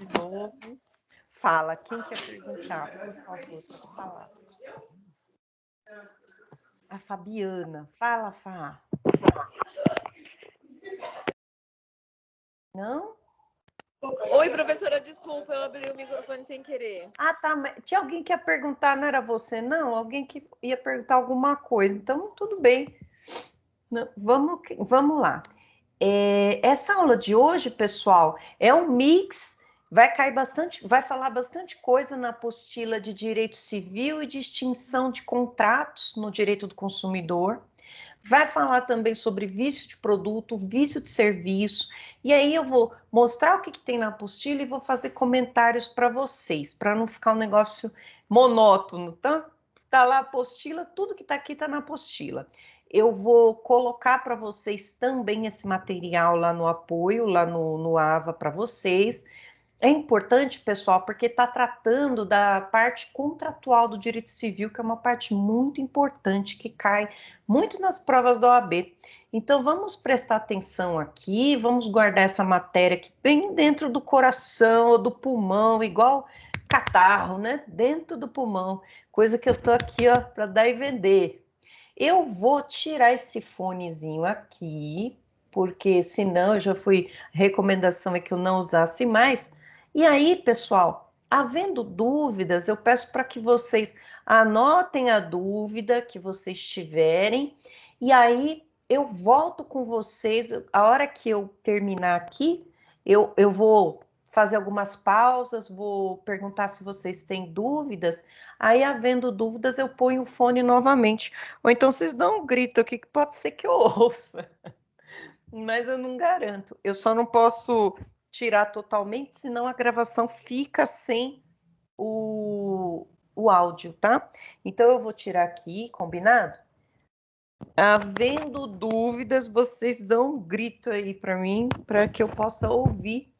de novo. Fala, quem quer perguntar, por favor, pode falar. A Fabiana. Fala, Fá. Não? Oi, professora, desculpa, eu abri o microfone sem querer. Ah, tá. Tinha alguém que ia perguntar, não era você, não? Alguém que ia perguntar alguma coisa. Então, tudo bem. Não, vamos lá. Essa aula de hoje, pessoal, é um mix. Vai falar bastante coisa na apostila de direito civil e de extinção de contratos no direito do consumidor. Vai falar também sobre vício de produto, vício de serviço. E aí eu vou mostrar o que tem na apostila e vou fazer comentários para vocês, para não ficar um negócio monótono, tá? Tá lá a apostila, tudo que tá aqui tá na apostila. Eu vou colocar para vocês também esse material lá no apoio, lá no AVA para vocês. É importante, pessoal, porque está tratando da parte contratual do direito civil, que é uma parte muito importante, que cai muito nas provas da OAB. Então, vamos prestar atenção aqui, vamos guardar essa matéria aqui bem dentro do coração ou do pulmão, igual catarro, né? Dentro do pulmão, coisa que eu tô aqui, ó, para dar e vender. Eu vou tirar esse fonezinho aqui, porque senão eu já fui, a recomendação é que eu não usasse mais. E aí, pessoal, havendo dúvidas, eu peço para que vocês anotem a dúvida que vocês tiverem, e aí eu volto com vocês. A hora que eu terminar aqui, eu vou fazer algumas pausas, vou perguntar se vocês têm dúvidas. Aí, havendo dúvidas, eu ponho o fone novamente. Ou então vocês dão um grito aqui que pode ser que eu ouça. Mas eu não garanto. Eu só não posso tirar totalmente, senão a gravação fica sem o áudio, tá? Então eu vou tirar aqui, combinado? Havendo dúvidas, vocês dão um grito aí para mim, para que eu possa ouvir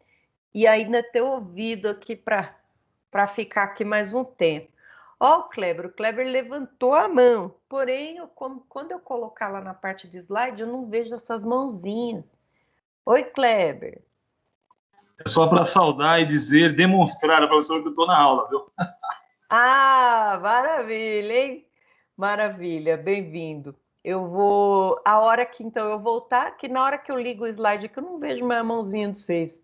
e ainda ter ouvido aqui para ficar aqui mais um tempo. Ó, o Kleber levantou a mão, porém, quando eu colocar lá na parte de slide, eu não vejo essas mãozinhas. Oi, Kleber. É só para saudar e dizer, demonstrar a professora que eu estou na aula, viu? Ah, maravilha, hein? Maravilha, bem-vindo. Eu vou, a hora que então eu voltar, que na hora que eu ligo o slide aqui, eu não vejo mais a mãozinha de vocês.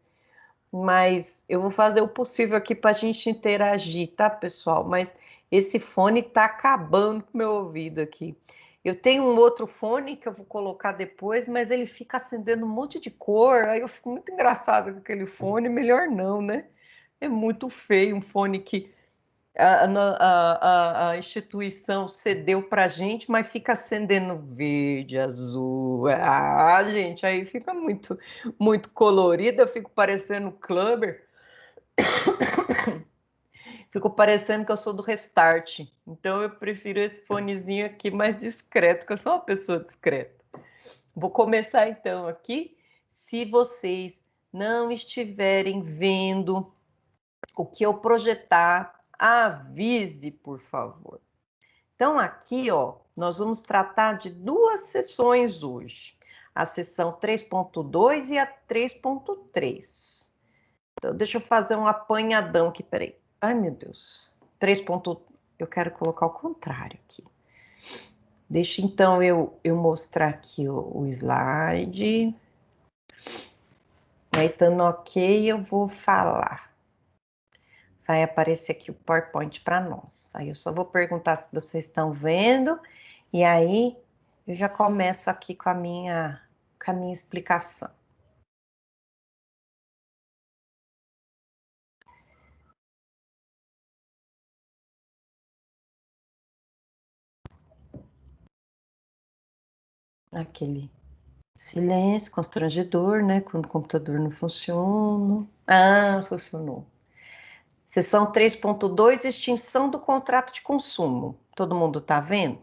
Mas eu vou fazer o possível aqui para a gente interagir, tá, pessoal? Mas esse fone tá acabando com o meu ouvido aqui. Eu tenho um outro fone que eu vou colocar depois, mas ele fica acendendo um monte de cor, aí eu fico muito engraçada com aquele fone, melhor não, né? É muito feio um fone que a instituição cedeu para a gente, mas fica acendendo verde, azul. Ah, gente, aí fica muito, muito colorido. Eu fico parecendo Clubber. Fico parecendo que eu sou do Restart. Então eu prefiro esse fonezinho aqui mais discreto, que eu sou uma pessoa discreta. Vou começar então aqui. Se vocês não estiverem vendo o que eu projetar, avise, por favor. Então, aqui, ó, nós vamos tratar de duas sessões hoje. A sessão 3.2 e a 3.3. Então, deixa eu fazer um apanhadão aqui, peraí. Ai, meu Deus. 3. Eu quero colocar o contrário aqui. Deixa, então, eu mostrar aqui o slide. Aí, estando ok, eu vou falar. Vai aparecer aqui o PowerPoint para nós. Aí eu só vou perguntar se vocês estão vendo, e aí eu já começo aqui com a minha explicação. Aquele silêncio constrangedor, né? Quando o computador não funciona. Ah, funcionou. Seção 3.2, extinção do contrato de consumo. Todo mundo está vendo?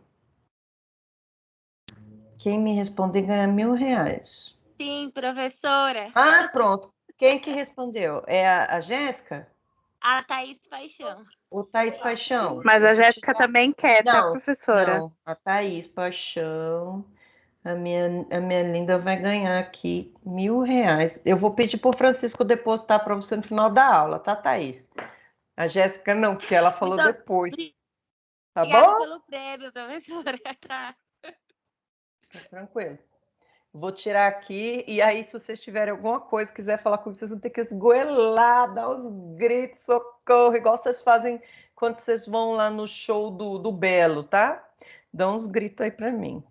Quem me responder ganha R$1.000. Sim, professora. Ah, pronto. Quem que respondeu? É a Jéssica? A Thaís Paixão. O Thaís Paixão. Mas a Jéssica também quer, tá, Não, professora? não. A Thaís Paixão. A minha linda vai ganhar aqui R$ 1.000. Eu vou pedir para o Francisco depositar para você no final da aula, tá, Thaís? A Jéssica não, porque ela falou Muito depois. Tá obrigada bom? pelo prêmio, professora. Tá. Tá tranquilo. Vou tirar aqui, e aí, se vocês tiverem alguma coisa, quiser falar comigo, vocês vão ter que esgoelar, dar os gritos, socorro, igual vocês fazem quando vocês vão lá no show do Belo, tá? Dá uns gritos aí para mim.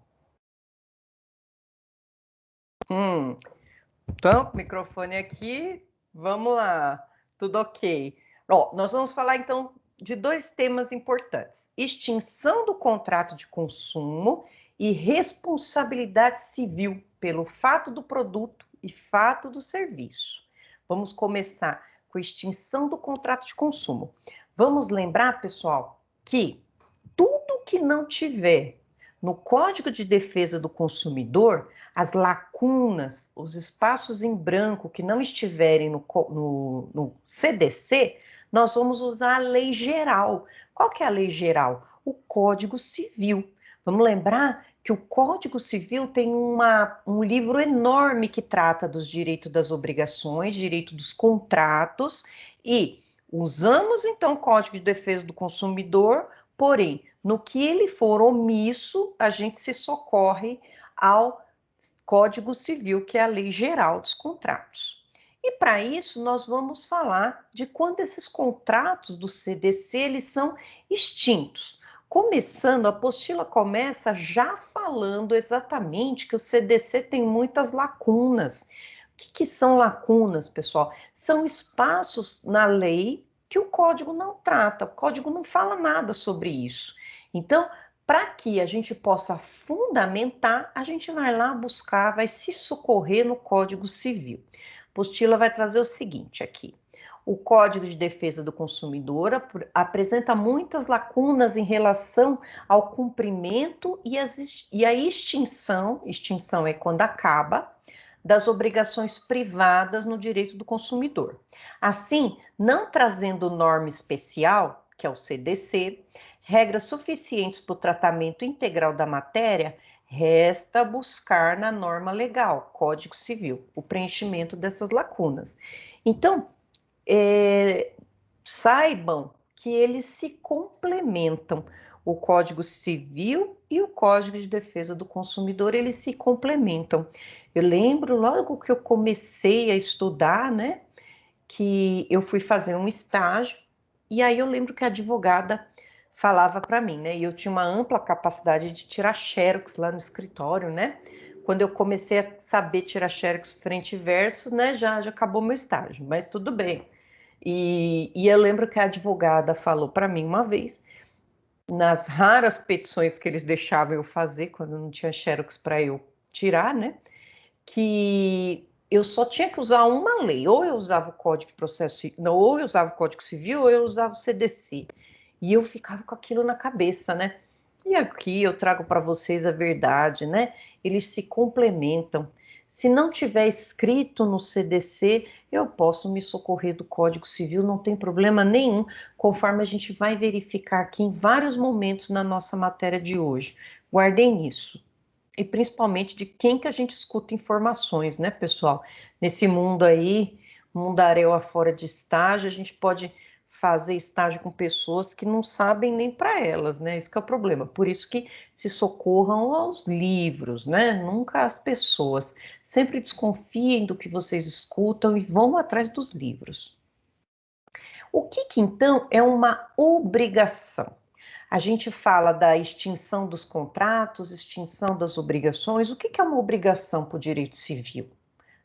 Então, microfone aqui, vamos lá, tudo ok. Ó, nós vamos falar então de dois temas importantes: extinção do contrato de consumo e responsabilidade civil pelo fato do produto e fato do serviço. Vamos começar com extinção do contrato de consumo. Vamos lembrar, pessoal, que tudo que não tiver no Código de Defesa do Consumidor, as lacunas, os espaços em branco que não estiverem no CDC, nós vamos usar a lei geral. Qual que é a lei geral? O Código Civil. Vamos lembrar que o Código Civil tem um livro enorme que trata dos direitos das obrigações, direito dos contratos, e usamos então o Código de Defesa do Consumidor, porém, no que ele for omisso, a gente se socorre ao Código Civil, que é a lei geral dos contratos. E para isso, nós vamos falar de quando esses contratos do CDC eles são extintos. Começando, a apostila começa já falando exatamente que o CDC tem muitas lacunas. O que são lacunas, pessoal? São espaços na lei que o código não trata, o código não fala nada sobre isso. Então, para que a gente possa fundamentar, a gente vai lá buscar, vai se socorrer no Código Civil. A apostila vai trazer o seguinte aqui: o Código de Defesa do Consumidor apresenta muitas lacunas em relação ao cumprimento e a extinção é quando acaba, das obrigações privadas no direito do consumidor. Assim, não trazendo norma especial, que é o CDC, regras suficientes para o tratamento integral da matéria, resta buscar na norma legal, Código Civil, o preenchimento dessas lacunas. Então, saibam que eles se complementam. O Código Civil e o Código de Defesa do Consumidor, eles se complementam. Eu lembro logo que eu comecei a estudar, né, que eu fui fazer um estágio, e aí eu lembro que a advogada falava para mim, né, e eu tinha uma ampla capacidade de tirar xerox lá no escritório, né, quando eu comecei a saber tirar xerox frente e verso, né, já acabou meu estágio, mas tudo bem. E eu lembro que a advogada falou para mim uma vez, nas raras petições que eles deixavam eu fazer, quando não tinha xerox para eu tirar, né, que eu só tinha que usar uma lei, ou eu usava o Código de Processo, não, ou eu usava o Código Civil, ou eu usava o CDC. E eu ficava com aquilo na cabeça, né? E aqui eu trago para vocês a verdade, né? Eles se complementam. Se não tiver escrito no CDC, eu posso me socorrer do Código Civil, não tem problema nenhum, conforme a gente vai verificar aqui em vários momentos na nossa matéria de hoje. Guardem isso. E principalmente de quem que a gente escuta informações, né, pessoal? Nesse mundo aí, mundaréu afora de estágio, a gente pode fazer estágio com pessoas que não sabem nem para elas, né? Esse que é o problema. Por isso que se socorram aos livros, né? Nunca às pessoas. Sempre desconfiem do que vocês escutam e vão atrás dos livros. O que então é uma obrigação? A gente fala da extinção dos contratos, extinção das obrigações. O que é uma obrigação para o direito civil,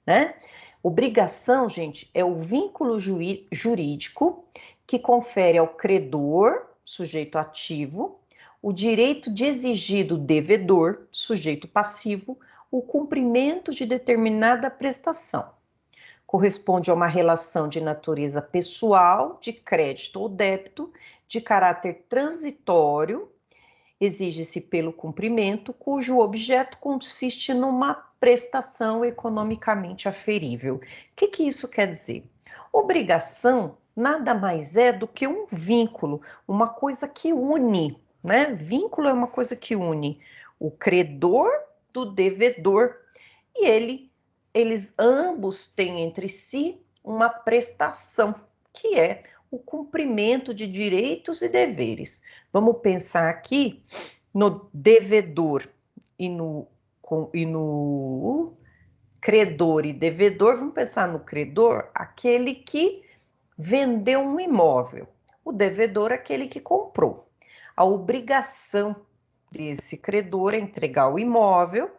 né? Obrigação, gente, é o vínculo jurídico que confere ao credor, sujeito ativo, o direito de exigir do devedor, sujeito passivo, o cumprimento de determinada prestação. Corresponde a uma relação de natureza pessoal, de crédito ou débito, de caráter transitório, exige-se pelo cumprimento, cujo objeto consiste numa prestação economicamente aferível. O que isso quer dizer? Obrigação nada mais é do que um vínculo, uma coisa que une, né? Vínculo é uma coisa que une o credor do devedor, e eles ambos têm entre si uma prestação, que é o cumprimento de direitos e deveres. Vamos pensar aqui no devedor e no credor e devedor. Vamos pensar no credor, aquele que vendeu um imóvel. O devedor, aquele que comprou. A obrigação desse credor é entregar o imóvel,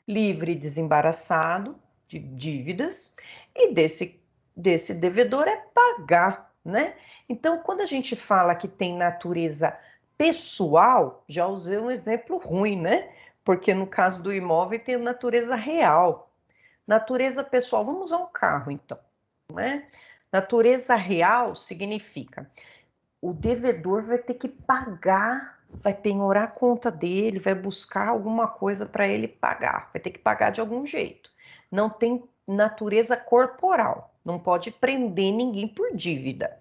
livre e desembaraçado de dívidas, e desse devedor é pagar, né? Então, quando a gente fala que tem natureza pessoal, já usei um exemplo ruim, né? Porque no caso do imóvel tem natureza real. Natureza pessoal, vamos usar um carro então, né? Natureza real significa o devedor vai ter que pagar, vai penhorar a conta dele, vai buscar alguma coisa para ele pagar, vai ter que pagar de algum jeito. Não tem natureza corporal, não pode prender ninguém por dívida.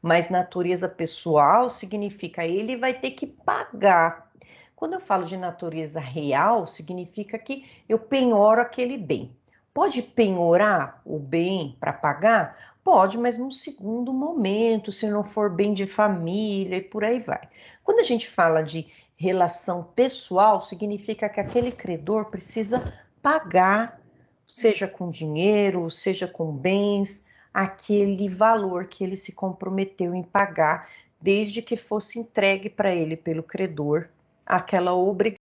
Mas natureza pessoal significa ele vai ter que pagar. Quando eu falo de natureza real, significa que eu penhoro aquele bem. Pode penhorar o bem para pagar? Pode, mas num segundo momento, se não for bem de família e por aí vai. Quando a gente fala de relação pessoal, significa que aquele credor precisa pagar, seja com dinheiro, seja com bens, aquele valor que ele se comprometeu em pagar, desde que fosse entregue para ele pelo credor aquela obrigação.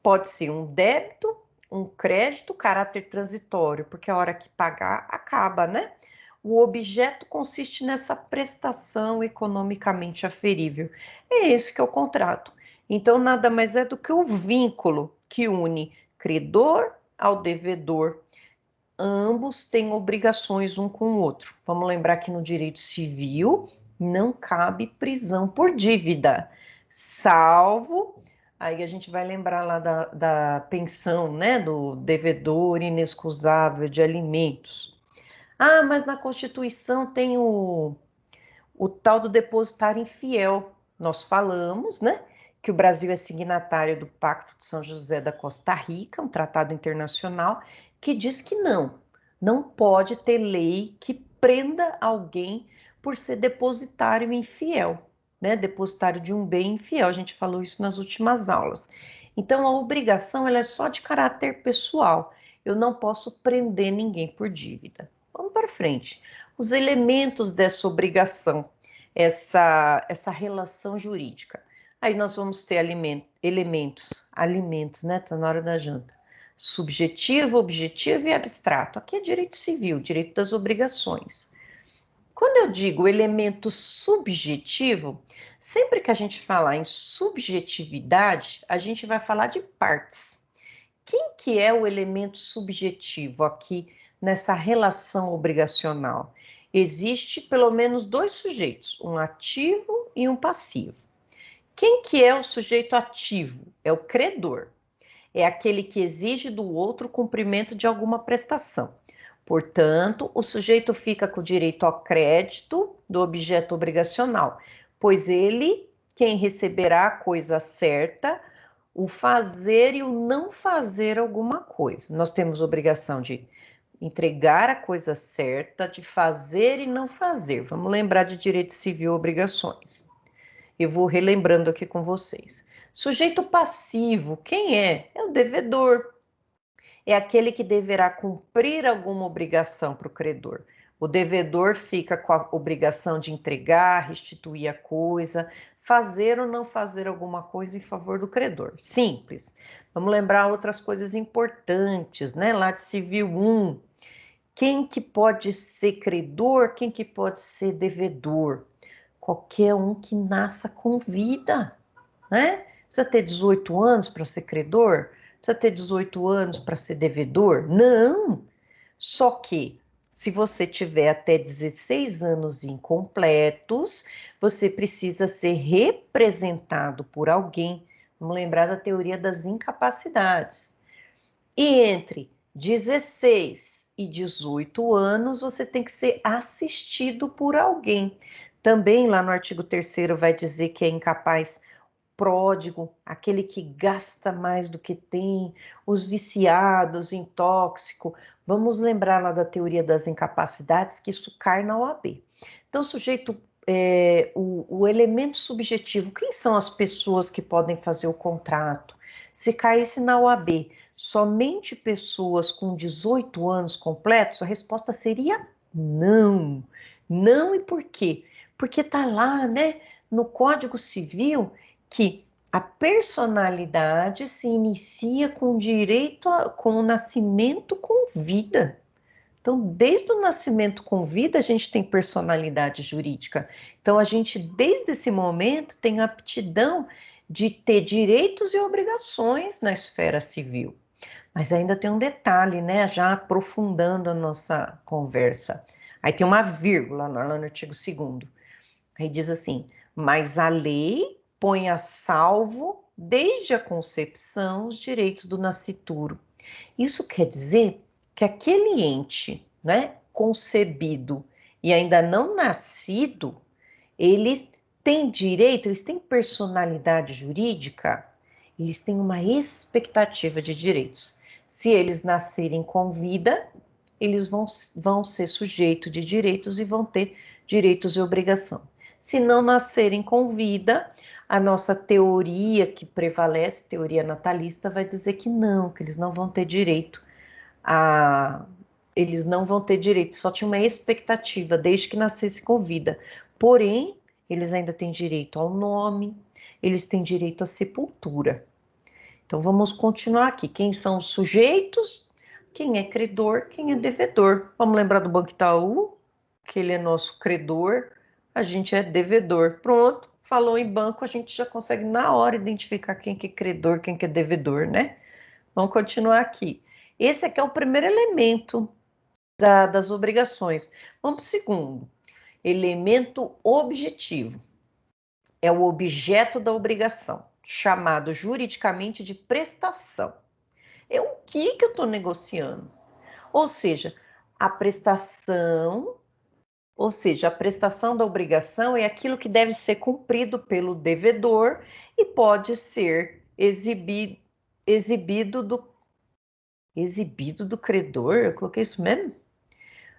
Pode ser um débito, um crédito, caráter transitório, porque a hora que pagar, acaba, né? O objeto consiste nessa prestação economicamente aferível. É esse que é o contrato. Então, nada mais é do que o vínculo que une credor ao devedor. Ambos têm obrigações um com o outro. Vamos lembrar que no direito civil não cabe prisão por dívida, salvo. Aí a gente vai lembrar lá da pensão, né, do devedor inexcusável de alimentos. Ah, mas na Constituição tem o tal do depositário infiel. Nós falamos, né, que o Brasil é signatário do Pacto de São José da Costa Rica, um tratado internacional, que diz que não pode ter lei que prenda alguém por ser depositário infiel, né, depositário de um bem infiel. A gente falou isso nas últimas aulas. Então, a obrigação ela é só de caráter pessoal. Eu não posso prender ninguém por dívida. Vamos para frente. Os elementos dessa obrigação, essa relação jurídica. Aí nós vamos ter alimentos, né? Tá na hora da janta. Subjetivo, objetivo e abstrato. Aqui é direito civil, direito das obrigações. Quando eu digo elemento subjetivo, sempre que a gente falar em subjetividade, a gente vai falar de partes. Quem que é o elemento subjetivo aqui nessa relação obrigacional? Existe pelo menos dois sujeitos, um ativo e um passivo. Quem que é o sujeito ativo? É o credor. É aquele que exige do outro o cumprimento de alguma prestação. Portanto, o sujeito fica com o direito ao crédito do objeto obrigacional, pois ele, quem receberá a coisa certa, o fazer e o não fazer alguma coisa. Nós temos obrigação de entregar a coisa certa, de fazer e não fazer. Vamos lembrar de direito civil, obrigações. Eu vou relembrando aqui com vocês. Sujeito passivo, quem é? É o devedor. É aquele que deverá cumprir alguma obrigação para o credor. O devedor fica com a obrigação de entregar, restituir a coisa, fazer ou não fazer alguma coisa em favor do credor. Simples. Vamos lembrar outras coisas importantes, né? Lá de Civil 1. Quem que pode ser credor, quem que pode ser devedor? Qualquer um que nasça com vida, né? Precisa ter 18 anos para ser credor? Precisa ter 18 anos para ser devedor? Não! Só que, se você tiver até 16 anos incompletos, você precisa ser representado por alguém. Vamos lembrar da teoria das incapacidades. E entre 16 e 18 anos, você tem que ser assistido por alguém. Também lá no artigo 3º vai dizer que é incapaz pródigo, aquele que gasta mais do que tem, os viciados em tóxico. Vamos lembrar lá da teoria das incapacidades que isso cai na OAB. Então, o sujeito, o elemento subjetivo, quem são as pessoas que podem fazer o contrato? Se caísse na OAB somente pessoas com 18 anos completos, a resposta seria não. Não, e por quê? Porque está lá, né, no Código Civil, que a personalidade se inicia com direito com o nascimento com vida. Então, desde o nascimento com vida, a gente tem personalidade jurídica. Então, a gente, desde esse momento, tem aptidão de ter direitos e obrigações na esfera civil. Mas ainda tem um detalhe, né? Já aprofundando a nossa conversa. Aí tem uma vírgula lá no artigo 2º. Aí diz assim, mas a lei põe a salvo, desde a concepção, os direitos do nascituro. Isso quer dizer que aquele ente, né, concebido e ainda não nascido, eles têm direito, eles têm personalidade jurídica, eles têm uma expectativa de direitos. Se eles nascerem com vida, eles vão ser sujeitos de direitos e vão ter direitos e obrigação. Se não nascerem com vida, a nossa teoria que prevalece, teoria natalista, vai dizer que eles não vão ter direito eles não vão ter direito, só tinha uma expectativa desde que nascesse com vida. Porém, eles ainda têm direito ao nome, eles têm direito à sepultura. Então vamos continuar aqui. Quem são os sujeitos? Quem é credor, quem é devedor. Vamos lembrar do Banco Itaú, que ele é nosso credor, a gente é devedor. Pronto, falou em banco, a gente já consegue na hora identificar quem que é credor, quem que é devedor, né? Vamos continuar aqui. Esse aqui é o primeiro elemento das obrigações. Vamos para o segundo. Elemento objetivo. É o objeto da obrigação, chamado juridicamente de prestação. É o que eu estou negociando? Ou seja, a prestação da obrigação é aquilo que deve ser cumprido pelo devedor e pode ser exibido do credor, eu coloquei isso mesmo?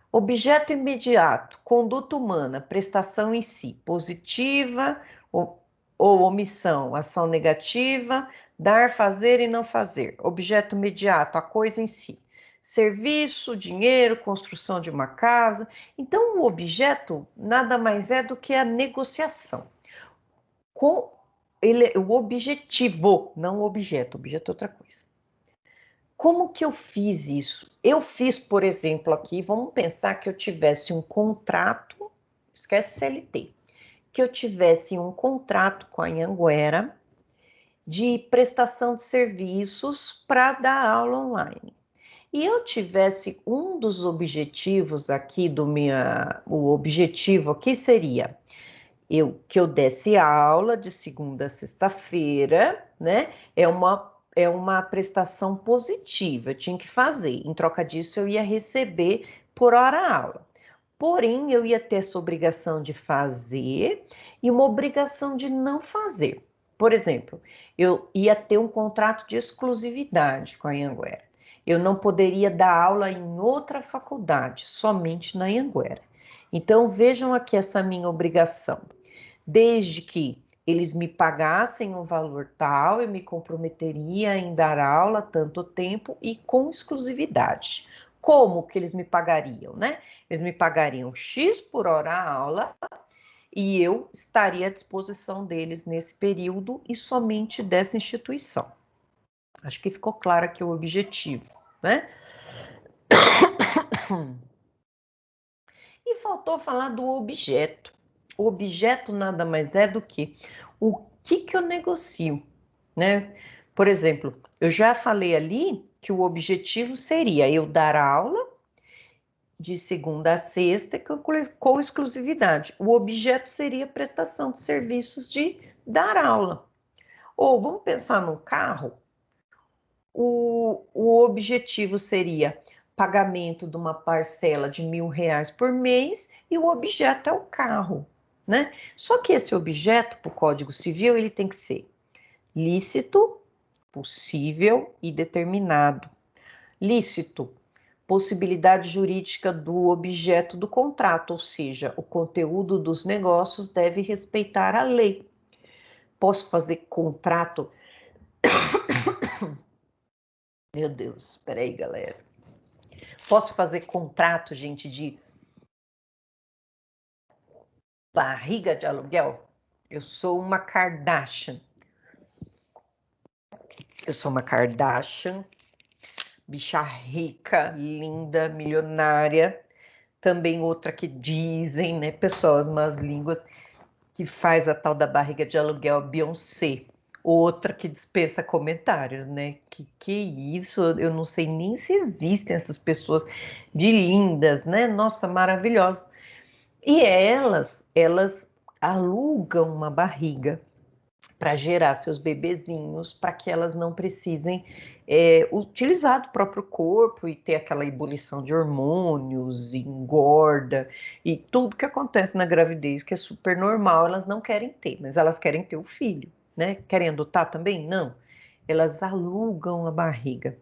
Objeto imediato, conduta humana, prestação em si, positiva ou omissão, ação negativa, dar, fazer e não fazer. Objeto imediato, a coisa em si. Serviço, dinheiro, construção de uma casa. Então, o objeto nada mais é do que a negociação. O objetivo, não o objeto é outra coisa. Como que eu fiz isso? Eu fiz, por exemplo, aqui, vamos pensar que eu tivesse um contrato, esquece CLT, que eu tivesse um contrato com a Anhanguera de prestação de serviços para dar aula online. E eu tivesse um dos objetivos aqui o objetivo aqui seria que eu desse aula de segunda a sexta-feira, né? É uma prestação positiva, eu tinha que fazer. Em troca disso, eu ia receber por hora aula. Porém, eu ia ter essa obrigação de fazer e uma obrigação de não fazer. Por exemplo, eu ia ter um contrato de exclusividade com a Anhanguera. Eu não poderia dar aula em outra faculdade, somente na Anhanguera. Então, vejam aqui essa minha obrigação. Desde que eles me pagassem um valor tal, eu me comprometeria em dar aula tanto tempo e com exclusividade. Como que eles me pagariam, né? Eles me pagariam X por hora a aula e eu estaria à disposição deles nesse período e somente dessa instituição. Acho que ficou claro aqui o objetivo, né? E faltou falar do objeto. O objeto nada mais é do que o que eu negocio, né? Por exemplo, eu já falei ali que o objetivo seria eu dar aula de segunda a sexta com exclusividade. O objeto seria a prestação de serviços de dar aula. Ou vamos pensar no carro, o objetivo seria pagamento de uma parcela de R$ 1.000 por mês e o objeto é o carro, né? Só que esse objeto, para o Código Civil, ele tem que ser Lícito, possível e determinado. Lícito, possibilidade jurídica do objeto do contrato, ou seja, o conteúdo dos negócios deve respeitar a lei. Posso fazer contrato? Meu Deus, espera aí, galera. Posso fazer contrato, gente, de barriga de aluguel? Eu sou uma Kardashian. Eu sou uma Kardashian, bicha rica, linda, milionária. Também outra que dizem, né, pessoas más línguas, que faz a tal da barriga de aluguel, Beyoncé. Outra que dispensa comentários, né? Que isso? Eu não sei nem se existem essas pessoas de lindas, né? Nossa, maravilhosas. E elas alugam uma barriga para gerar seus bebezinhos, para que elas não precisem utilizar do próprio corpo e ter aquela ebulição de hormônios, e engorda e tudo que acontece na gravidez, que é super normal, elas não querem ter, mas elas querem ter o filho, né? Querem adotar também? Não. Elas alugam a barriga.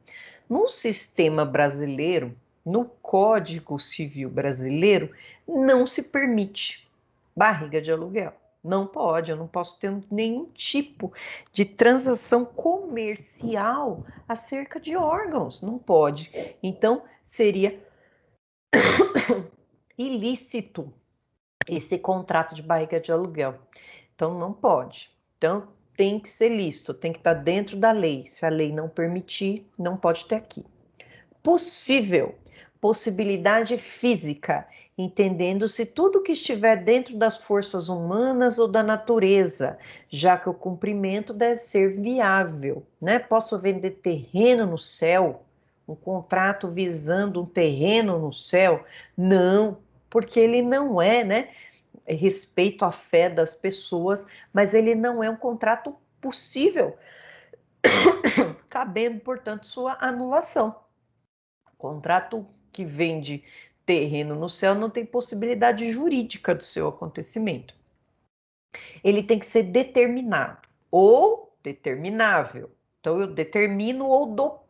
No sistema brasileiro, no Código Civil brasileiro, não se permite barriga de aluguel. Não pode, eu não posso ter nenhum tipo de transação comercial acerca de órgãos, não pode. Então, seria ilícito esse contrato de barriga de aluguel. Então, não pode. Então, tem que ser lícito, tem que estar dentro da lei. Se a lei não permitir, não pode ter aqui. Possível, possibilidade física, entendendo-se tudo que estiver dentro das forças humanas ou da natureza, já que o cumprimento deve ser viável, né? Posso vender terreno no céu? Um contrato visando um terreno no céu? Não, porque ele não é, né? Respeito à fé das pessoas, mas ele não é um contrato possível, cabendo, portanto, sua anulação. Contrato que vende terreno no céu não tem possibilidade jurídica do seu acontecimento. Ele tem que ser determinado ou determinável. Então, eu determino ou dou.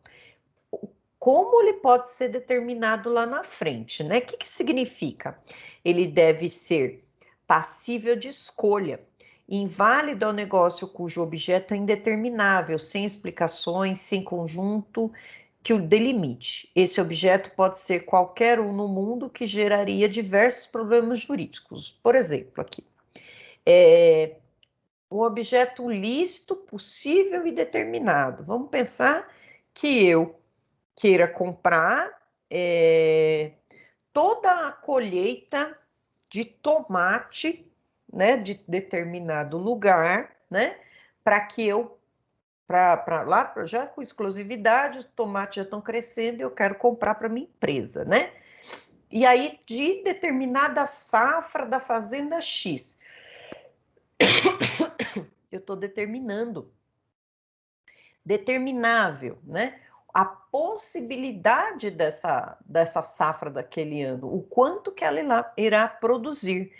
Como ele pode ser determinado lá na frente, né? O que significa? Ele deve ser passível de escolha. Inválido é o negócio cujo objeto é indeterminável, sem explicações, sem conjunto que o delimite. Esse objeto pode ser qualquer um no mundo que geraria diversos problemas jurídicos. Por exemplo, aqui, um objeto lícito, possível e determinado. Vamos pensar que eu queira comprar toda a colheita de tomate, né, de determinado lugar, né, para que eu para lá, já com exclusividade, os tomates já estão crescendo e eu quero comprar para minha empresa, né? E aí, de determinada safra da fazenda X, eu estou determinando. Determinável, né? A possibilidade dessa safra daquele ano, o quanto que ela irá produzir,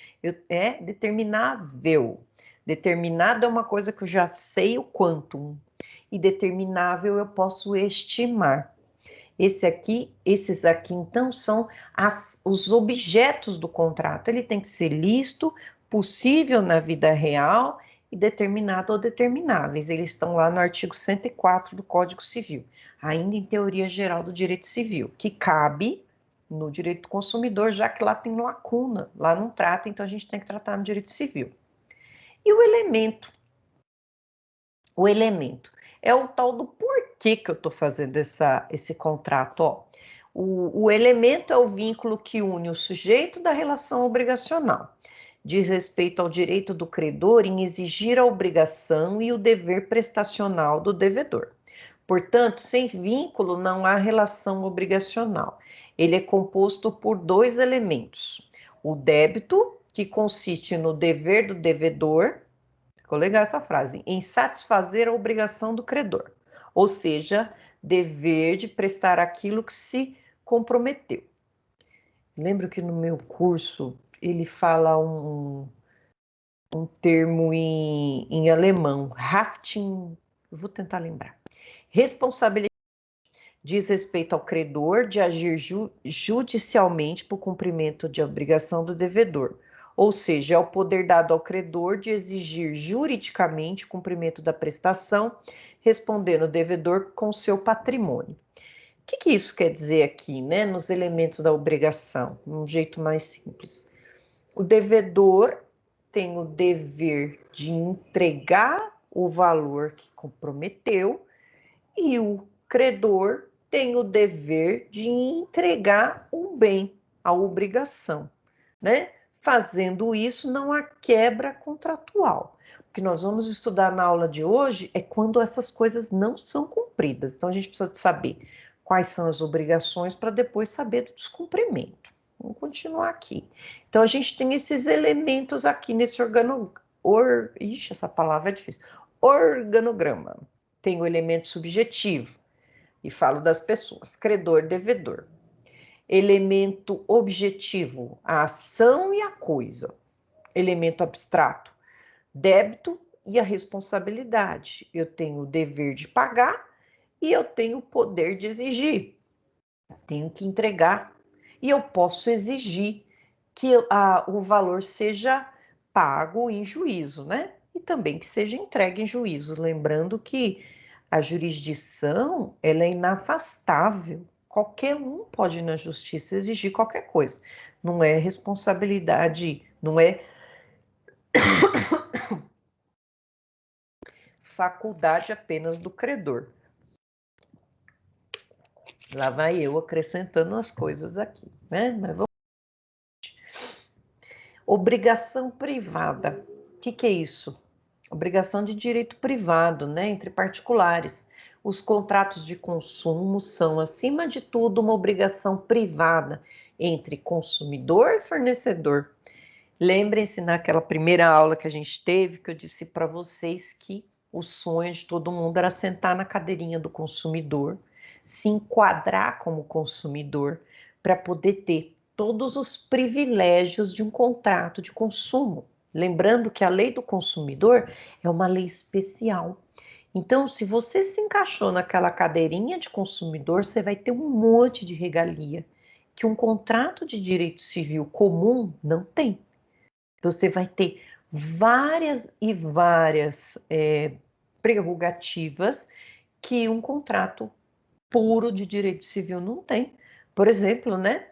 é determinável. Determinado é uma coisa que eu já sei o quanto, e determinável eu posso estimar. Esses aqui, então, são os objetos do contrato. Ele tem que ser lícito, possível na vida real e determinado ou determináveis. Eles estão lá no artigo 104 do Código Civil, ainda em teoria geral do direito civil, que cabe no direito do consumidor, já que lá tem lacuna, lá não trata, então a gente tem que tratar no direito civil. E o elemento? O elemento é o tal do porquê que eu estou fazendo esse contrato. Ó. O elemento é o vínculo que une o sujeito da relação obrigacional. Diz respeito ao direito do credor em exigir a obrigação e o dever prestacional do devedor. Portanto, sem vínculo não há relação obrigacional. Ele é composto por dois elementos. O débito, que consiste no dever do devedor, ficou legal essa frase, em satisfazer a obrigação do credor, ou seja, dever de prestar aquilo que se comprometeu. Lembro que no meu curso ele fala um termo em alemão, Haftung, Eu vou tentar lembrar. Responsabilidade diz respeito ao credor de agir judicialmente por cumprimento de obrigação do devedor. Ou seja, é o poder dado ao credor de exigir juridicamente o cumprimento da prestação, respondendo o devedor com seu patrimônio. O que isso quer dizer aqui, né? Nos elementos da obrigação, de um jeito mais simples. O devedor tem o dever de entregar o valor que comprometeu e o credor tem o dever de entregar o bem, a obrigação, né? Fazendo isso, não há quebra contratual. O que nós vamos estudar na aula de hoje é quando essas coisas não são cumpridas. Então, a gente precisa de saber quais são as obrigações para depois saber do descumprimento. Vamos continuar aqui. Então, a gente tem esses elementos aqui nesse Ixi, essa palavra é difícil. Organograma. Tem o elemento subjetivo, e falo das pessoas, credor, devedor. Elemento objetivo, a ação e a coisa. Elemento abstrato, débito e a responsabilidade. Eu tenho o dever de pagar e eu tenho o poder de exigir. Tenho que entregar e eu posso exigir que o valor seja pago em juízo, né? E também que seja entregue em juízo. Lembrando que a jurisdição, ela é inafastável. Qualquer um pode ir na justiça exigir qualquer coisa. Não é responsabilidade, não é faculdade apenas do credor. Lá vai eu acrescentando as coisas aqui, né? Mas vamos... Obrigação privada. O que é isso? Obrigação de direito privado, né? Entre particulares. Os contratos de consumo são, acima de tudo, uma obrigação privada entre consumidor e fornecedor. Lembrem-se naquela primeira aula que a gente teve, que eu disse para vocês que o sonho de todo mundo era sentar na cadeirinha do consumidor, se enquadrar como consumidor, para poder ter todos os privilégios de um contrato de consumo. Lembrando que a lei do consumidor é uma lei especial. Então, se você se encaixou naquela cadeirinha de consumidor, você vai ter um monte de regalia que um contrato de direito civil comum não tem. Você vai ter várias e várias prerrogativas que um contrato puro de direito civil não tem. Por exemplo, né?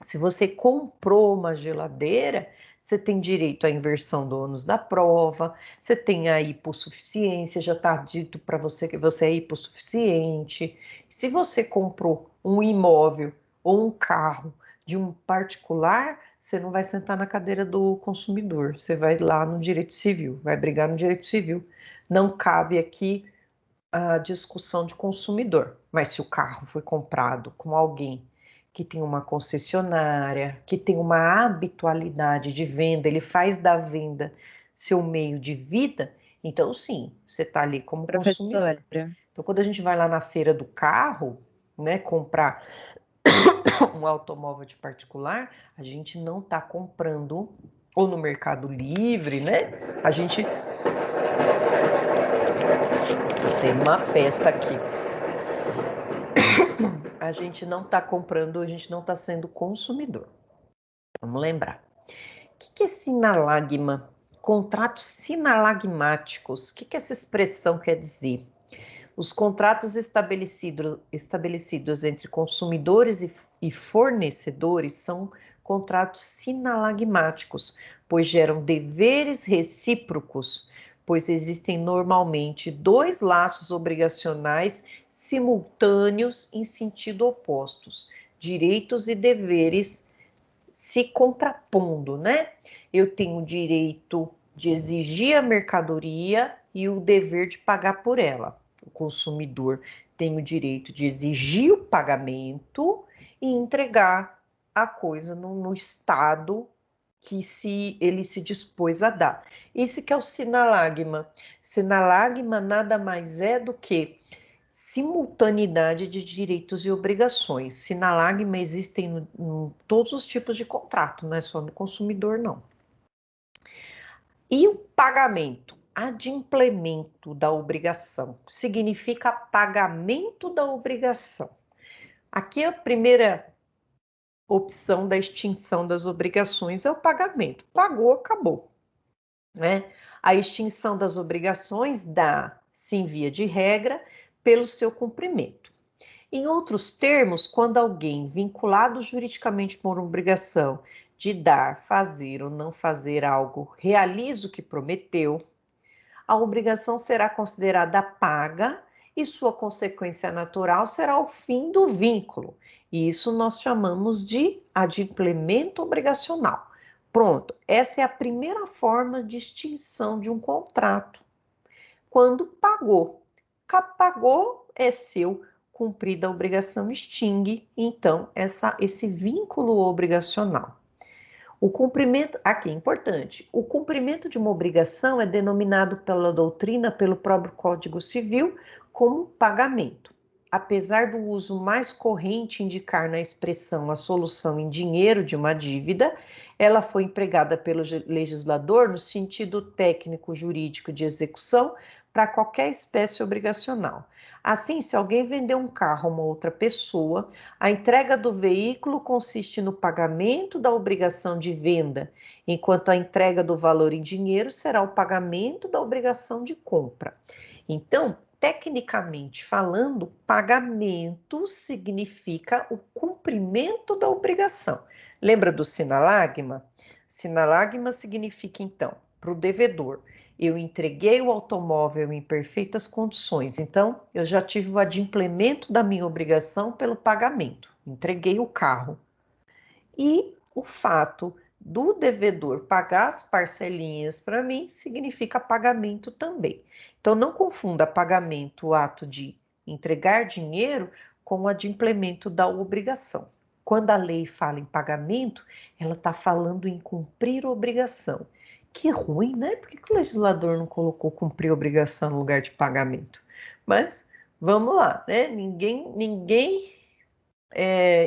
Se você comprou uma geladeira, você tem direito à inversão do ônus da prova, você tem a hipossuficiência, já está dito para você que você é hipossuficiente. Se você comprou um imóvel ou um carro de um particular, você não vai sentar na cadeira do consumidor, você vai lá no direito civil, vai brigar no direito civil. Não cabe aqui a discussão de consumidor, mas se o carro foi comprado com alguém que tem uma concessionária, que tem uma habitualidade de venda, ele faz da venda seu meio de vida, então sim, você está ali como consumidor. Então, quando a gente vai lá na feira do carro, né, comprar um automóvel de particular, a gente não está comprando, ou no Mercado Livre, né, a gente... Tem uma festa aqui. A gente não está comprando, a gente não está sendo consumidor. Vamos lembrar. O que é sinalagma? Contratos sinalagmáticos. O que essa expressão quer dizer? Os contratos estabelecidos entre consumidores e fornecedores são contratos sinalagmáticos, pois geram deveres recíprocos, pois existem normalmente dois laços obrigacionais simultâneos em sentido opostos, direitos e deveres se contrapondo, né? Eu tenho o direito de exigir a mercadoria e o dever de pagar por ela. O consumidor tem o direito de exigir o pagamento e entregar a coisa no estado que ele se dispôs a dar. Esse que é o sinalagma. Sinalagma nada mais é do que simultaneidade de direitos e obrigações. Sinalagma existem em todos os tipos de contrato, não é só no consumidor, não. E o pagamento? adimplemento da obrigação. Significa pagamento da obrigação. Aqui a primeira opção da extinção das obrigações é o pagamento. Pagou, acabou, né? A extinção das obrigações dá-se em via de regra pelo seu cumprimento. Em outros termos, quando alguém vinculado juridicamente por uma obrigação de dar, fazer ou não fazer algo, realiza o que prometeu, a obrigação será considerada paga e sua consequência natural será o fim do vínculo. E isso nós chamamos de adimplemento obrigacional. Pronto, essa é a primeira forma de extinção de um contrato. Quando pagou. Pagou, é seu, cumprida a obrigação, extingue, então, esse vínculo obrigacional. O cumprimento, aqui é importante, o cumprimento de uma obrigação é denominado pela doutrina, pelo próprio Código Civil, como pagamento. Apesar do uso mais corrente indicar na expressão a solução em dinheiro de uma dívida, ela foi empregada pelo legislador no sentido técnico jurídico de execução para qualquer espécie obrigacional. Assim, se alguém vender um carro a uma outra pessoa, a entrega do veículo consiste no pagamento da obrigação de venda, enquanto a entrega do valor em dinheiro será o pagamento da obrigação de compra. Então, tecnicamente falando, pagamento significa o cumprimento da obrigação. Lembra do sinalagma? Sinalagma significa, então, para o devedor, eu entreguei o automóvel em perfeitas condições, então eu já tive o adimplemento da minha obrigação pelo pagamento, entreguei o carro. E o fato do devedor pagar as parcelinhas para mim significa pagamento também. Então não confunda pagamento, o ato de entregar dinheiro, com o adimplemento da obrigação. Quando a lei fala em pagamento, ela está falando em cumprir obrigação. Que ruim, né? Por que o legislador não colocou cumprir obrigação no lugar de pagamento? Mas vamos lá, né? Ninguém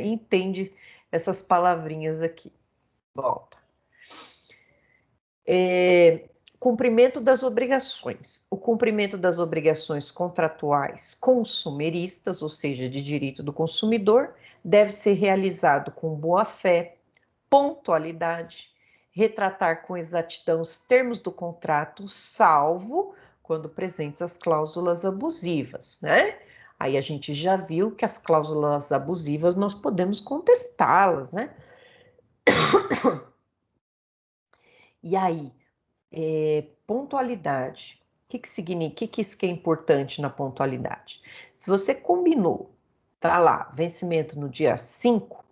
entende essas palavrinhas aqui. Volta. Cumprimento das obrigações. O cumprimento das obrigações contratuais consumeristas, ou seja, de direito do consumidor, deve ser realizado com boa-fé, pontualidade, retratar com exatidão os termos do contrato, salvo quando presentes as cláusulas abusivas, né? Aí a gente já viu que as cláusulas abusivas nós podemos contestá-las, né? E aí, pontualidade. O que significa? O que isso que é importante na pontualidade? Se você combinou, tá lá, vencimento no dia 5,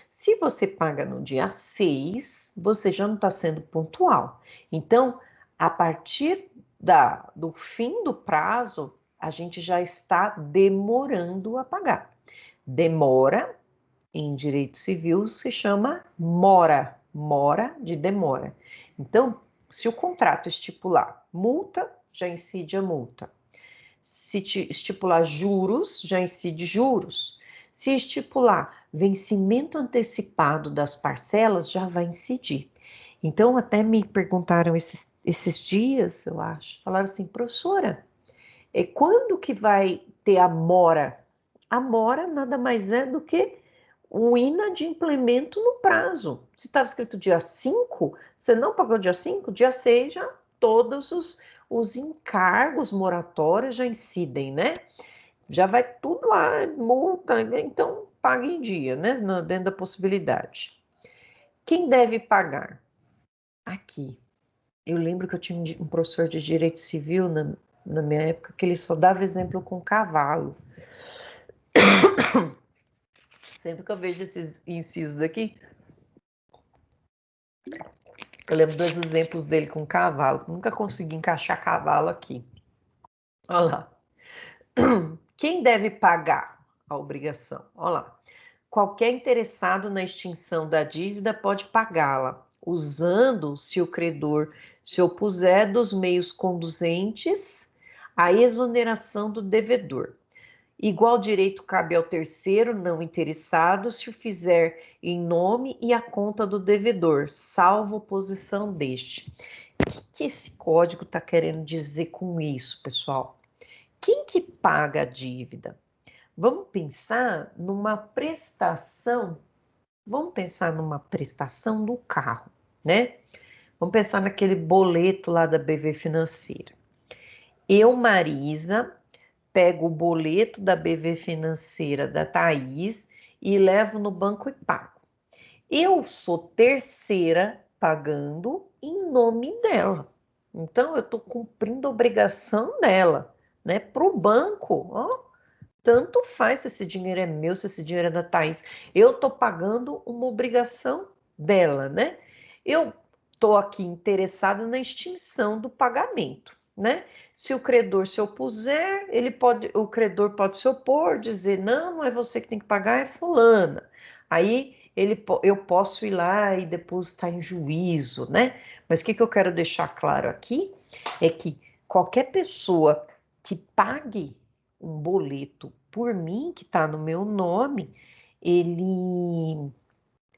se você paga no dia 6, você já não está sendo pontual. Então, a partir do fim do prazo, a gente já está demorando a pagar. Demora, em direito civil, se chama mora de demora. Então, se o contrato estipular multa, já incide a multa. Se estipular juros, já incide juros. Se estipular vencimento antecipado das parcelas, já vai incidir. Então, até me perguntaram esses dias, eu acho, falaram assim, professora, quando que vai ter a mora? A mora nada mais é do que o inadimplemento no prazo. Se estava escrito dia 5, você não pagou dia 5, dia 6 já todos os encargos moratórios já incidem, né? Já vai tudo lá, multa, então paga em dia, né? Dentro da possibilidade. Quem deve pagar? Aqui. Eu lembro que eu tinha um professor de direito civil na minha época que ele só dava exemplo com cavalo. Sempre que eu vejo esses incisos aqui, eu lembro dos exemplos dele com cavalo. Nunca consegui encaixar cavalo aqui. Olha lá. Quem deve pagar a obrigação? Olha lá. Qualquer interessado na extinção da dívida pode pagá-la, usando, se o credor se opuser, dos meios conduzentes à exoneração do devedor. Igual direito cabe ao terceiro não interessado se o fizer em nome e à conta do devedor, salvo oposição deste. O que esse código está querendo dizer com isso, pessoal? Quem que paga a dívida? Vamos pensar numa prestação, do carro, né? Vamos pensar naquele boleto lá da BV Financeira. Eu, Marisa, pego o boleto da BV Financeira da Thaís e levo no banco e pago. Eu sou terceira pagando em nome dela. Então, eu estou cumprindo a obrigação dela, né? Para o banco, ó, tanto faz se esse dinheiro é meu, se esse dinheiro é da Thaís. Eu estou pagando uma obrigação dela, né? Eu estou aqui interessada na extinção do pagamento, né? Se o credor se opuser, o credor pode se opor, dizer, não é você que tem que pagar, é fulana. Aí eu posso ir lá e depositar em juízo, né? Mas o que eu quero deixar claro aqui é que qualquer pessoa que pague um boleto por mim, que está no meu nome, ele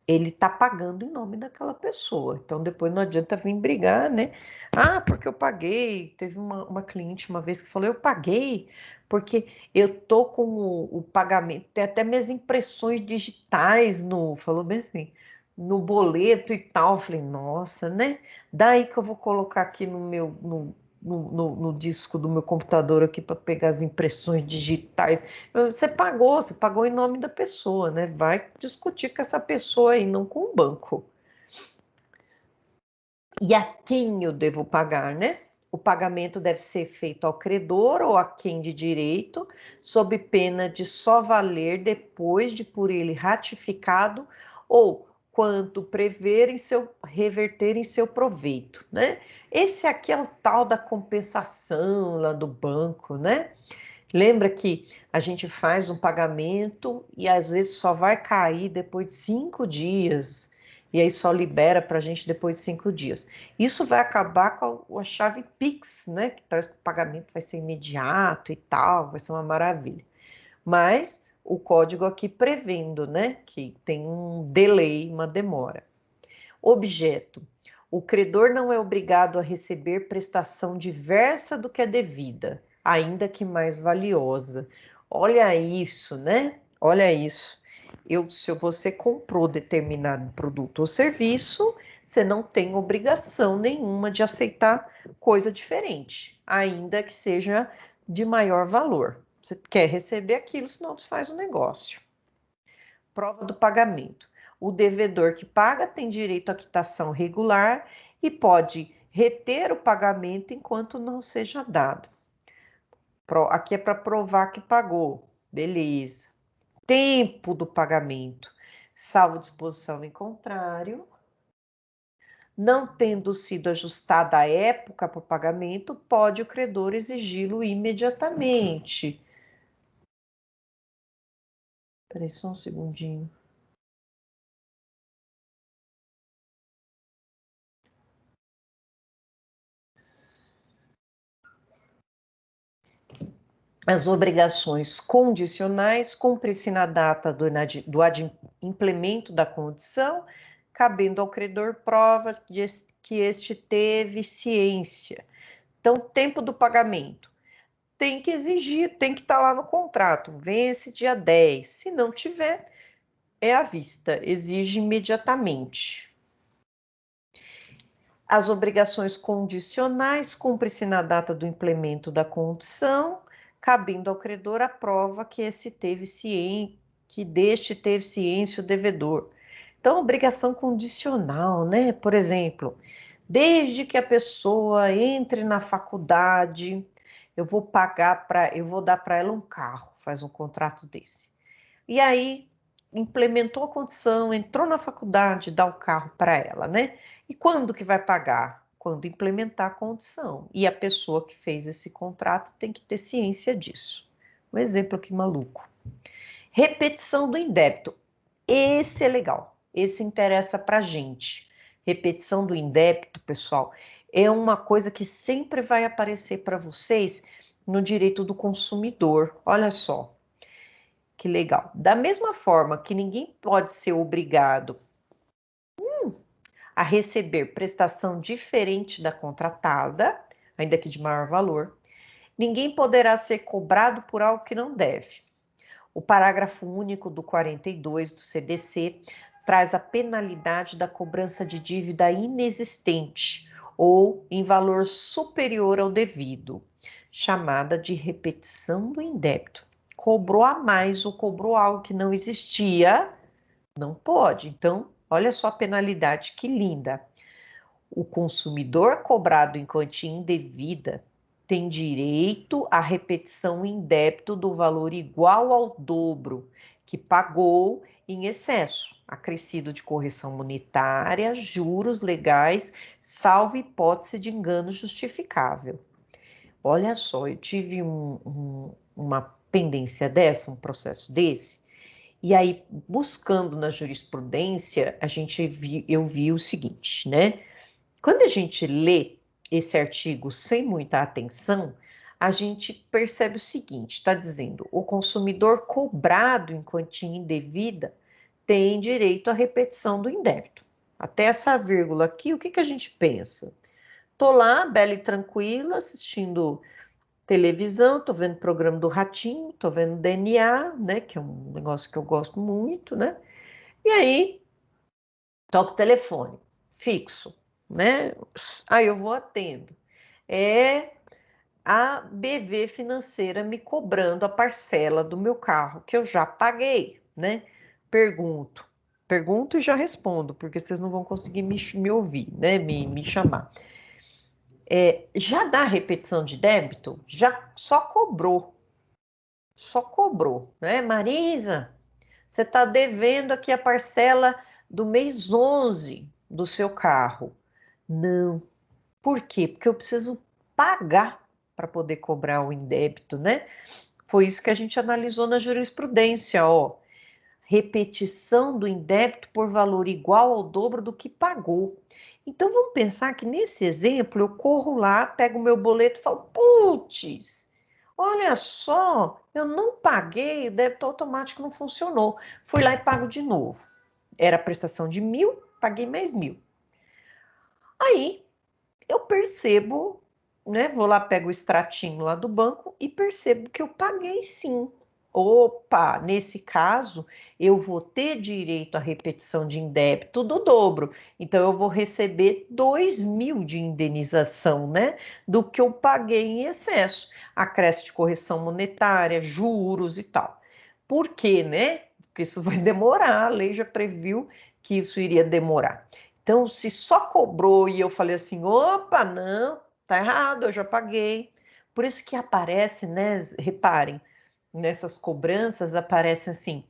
está pagando em nome daquela pessoa. Então, depois não adianta vir brigar, né? Ah, porque eu paguei. Teve uma cliente uma vez que falou, eu paguei porque eu tô com o pagamento, tem até minhas impressões digitais falou bem assim, no boleto e tal. Eu falei, nossa, né? Daí que eu vou colocar aqui no disco do meu computador aqui para pegar as impressões digitais. Você pagou em nome da pessoa, né? Vai discutir com essa pessoa aí, não com o banco. E a quem eu devo pagar, né? O pagamento deve ser feito ao credor ou a quem de direito, sob pena de só valer depois de por ele ratificado ou quanto prever reverter em seu proveito, né? Esse aqui é o tal da compensação lá do banco, né? Lembra que a gente faz um pagamento e às vezes só vai cair depois de 5 dias. E aí só libera para a gente depois de 5 dias. Isso vai acabar com a chave Pix, né? Que parece que o pagamento vai ser imediato e tal, vai ser uma maravilha. Mas o código aqui prevendo, né? Que tem um delay, uma demora. Objeto. O credor não é obrigado a receber prestação diversa do que é devida, ainda que mais valiosa. Olha isso, né? Olha isso. Se você comprou determinado produto ou serviço, você não tem obrigação nenhuma de aceitar coisa diferente, ainda que seja de maior valor. Você quer receber aquilo, senão desfaz o negócio. Prova do pagamento. O devedor que paga tem direito à quitação regular e pode reter o pagamento enquanto não seja dado. Aqui é para provar que pagou. Beleza. Tempo do pagamento. Salvo disposição em contrário. Não tendo sido ajustada a época para o pagamento, pode o credor exigi-lo imediatamente. Espera aí só um segundinho. As obrigações condicionais cumprem-se na data do implemento da condição, cabendo ao credor prova que este teve ciência. Então, tempo do pagamento. Tem que exigir, tem que estar lá no contrato. Vence dia 10. Se não tiver, é à vista. Exige imediatamente. As obrigações condicionais cumprem-se na data do implemento da condição, cabendo ao credor a prova que deste teve ciência o devedor. Então, obrigação condicional, né? Por exemplo, desde que a pessoa entre na faculdade, eu vou dar para ela um carro, faz um contrato desse. E aí, implementou a condição, entrou na faculdade, dá o carro para ela, né? E quando que vai pagar? Quando implementar a condição. E a pessoa que fez esse contrato tem que ter ciência disso. Um exemplo aqui maluco. Repetição do indébito. Esse é legal. Esse interessa para gente. Repetição do indébito, pessoal, é uma coisa que sempre vai aparecer para vocês no direito do consumidor. Olha só. Que legal. Da mesma forma que ninguém pode ser obrigado a receber prestação diferente da contratada, ainda que de maior valor. Ninguém poderá ser cobrado por algo que não deve. O parágrafo único do 42 do CDC traz a penalidade da cobrança de dívida inexistente ou em valor superior ao devido, chamada de repetição do indébito. Cobrou a mais ou cobrou algo que não existia, não pode. Então, olha só a penalidade, que linda. O consumidor cobrado em quantia indevida tem direito à repetição em débito do valor igual ao dobro que pagou em excesso, acrescido de correção monetária, juros legais, salvo hipótese de engano justificável. Olha só, eu tive uma pendência dessa, um processo desse, e aí, buscando na jurisprudência, eu vi o seguinte, né? Quando a gente lê esse artigo sem muita atenção, a gente percebe o seguinte, está dizendo, o consumidor cobrado em quantia indevida tem direito à repetição do indébito. Até essa vírgula aqui, o que a gente pensa? Tô lá, bela e tranquila, assistindo televisão, tô vendo o programa do Ratinho, tô vendo DNA, né, que é um negócio que eu gosto muito, né? E aí, toco o telefone, fixo, né? Aí eu vou atendo. É a BV Financeira me cobrando a parcela do meu carro, que eu já paguei, né? Pergunto e já respondo, porque vocês não vão conseguir me ouvir, né? Me chamar. Já dá repetição de débito? Já só cobrou, né? Marisa, você está devendo aqui a parcela do mês 11 do seu carro. Não. Por quê? Porque eu preciso pagar para poder cobrar o indébito, né? Foi isso que a gente analisou na jurisprudência, ó. Repetição do indébito por valor igual ao dobro do que pagou. Então, vamos pensar que nesse exemplo, eu corro lá, pego o meu boleto e falo, putz, olha só, eu não paguei, o débito automático não funcionou. Fui lá e pago de novo. Era a prestação de 1.000, paguei mais 1.000. Aí, eu percebo, né? Vou lá, pego o extratinho lá do banco e percebo que eu paguei sim. Opa, nesse caso, eu vou ter direito à repetição de indébito do dobro. Então, eu vou receber 2.000 de indenização, né? Do que eu paguei em excesso. Acréscimo de correção monetária, juros e tal. Por quê, né? Porque isso vai demorar, a lei já previu que isso iria demorar. Então, se só cobrou e eu falei assim, opa, não, tá errado, eu já paguei. Por isso que aparece, né? Reparem, nessas cobranças aparecem assim,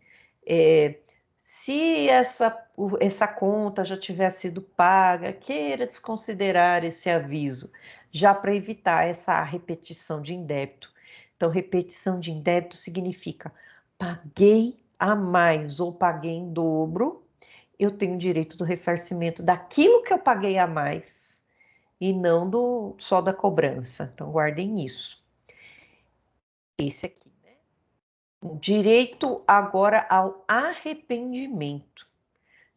se essa conta já tiver sido paga, queira desconsiderar esse aviso, já para evitar essa repetição de indébito. Então, repetição de indébito significa paguei a mais ou paguei em dobro, eu tenho direito do ressarcimento daquilo que eu paguei a mais e não só da cobrança. Então, guardem isso. Esse aqui, né? Direito agora ao arrependimento.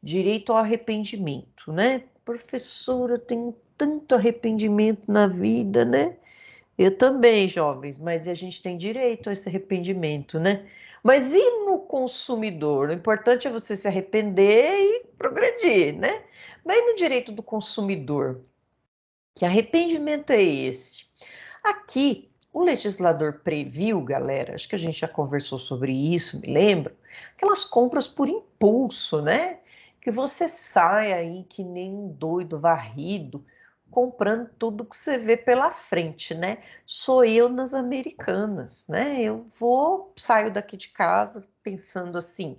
Direito ao arrependimento, né? Professora, eu tenho tanto arrependimento na vida, né? Eu também, jovens, mas a gente tem direito a esse arrependimento, né? Mas e no consumidor? O importante é você se arrepender e progredir, né? Mas no direito do consumidor, que arrependimento é esse? Aqui, o legislador previu, galera, acho que a gente já conversou sobre isso, me lembro, aquelas compras por impulso, né? Que você sai aí que nem um doido varrido, comprando tudo que você vê pela frente, né? Sou eu nas Americanas, né? Saio daqui de casa pensando assim,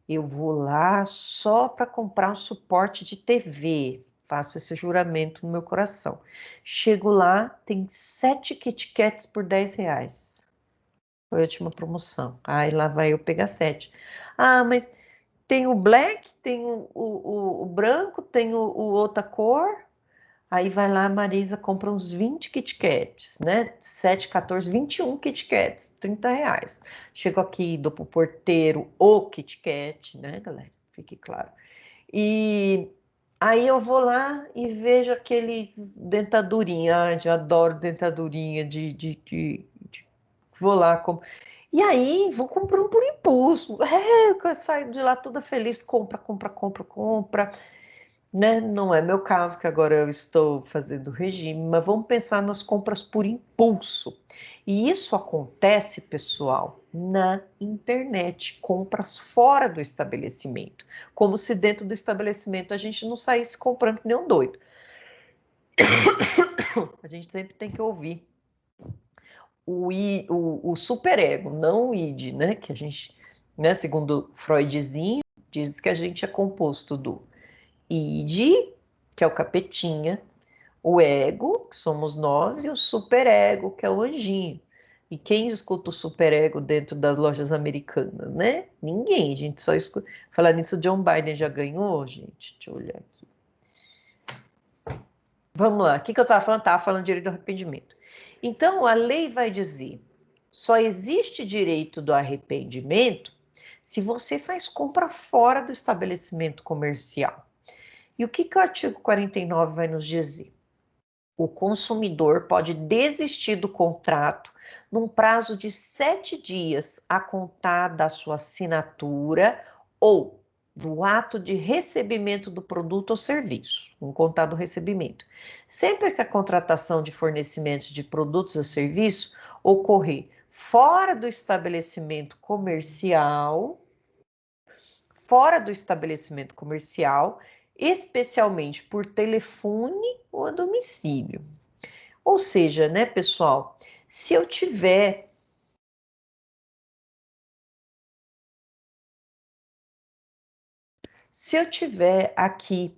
eu vou lá só para comprar um suporte de TV. Faço esse juramento no meu coração. Chego lá, tem 7 Kit Kats por R$10. Foi a última promoção. Aí lá vai eu pegar 7. Ah, mas tem o black, tem o branco, tem o outra cor. Aí vai lá, a Marisa compra uns 20 Kit Kats, né? 7, 14, 21 Kit Kats, R$30. Chego aqui, dou pro porteiro o Kit Kat, né, galera? Fique claro. E Aí eu vou lá e vejo aqueles dentadurinha. Ai, eu adoro dentadurinha vou lá. E aí, vou comprando por impulso. Eu saio de lá toda feliz, compra, compra, compra, compra. Né? Não é meu caso, que agora eu estou fazendo regime, mas vamos pensar nas compras por impulso. E isso acontece, pessoal, na internet, compras fora do estabelecimento, como se dentro do estabelecimento a gente não saísse comprando que nem um doido. A gente sempre tem que ouvir o superego, não o id, né? Que a gente, né, segundo Freudzinho, diz que a gente é composto do id, que é o capetinha, o ego, que somos nós, e o superego, que é o anjinho. E quem escuta o superego dentro das lojas americanas, né? Ninguém, a gente só escuta. Falar nisso, John Biden já ganhou, gente? Deixa eu olhar aqui. Vamos lá, o que eu estava falando? Estava falando de direito do arrependimento. Então, a lei vai dizer, só existe direito do arrependimento se você faz compra fora do estabelecimento comercial. E o que o artigo 49 vai nos dizer? O consumidor pode desistir do contrato num prazo de 7 dias a contar da sua assinatura ou do ato de recebimento do produto ou serviço, um contar do recebimento. Sempre que a contratação de fornecimento de produtos ou serviços ocorrer fora do estabelecimento comercial, especialmente por telefone ou a domicílio. Ou seja, né, pessoal, se eu tiver aqui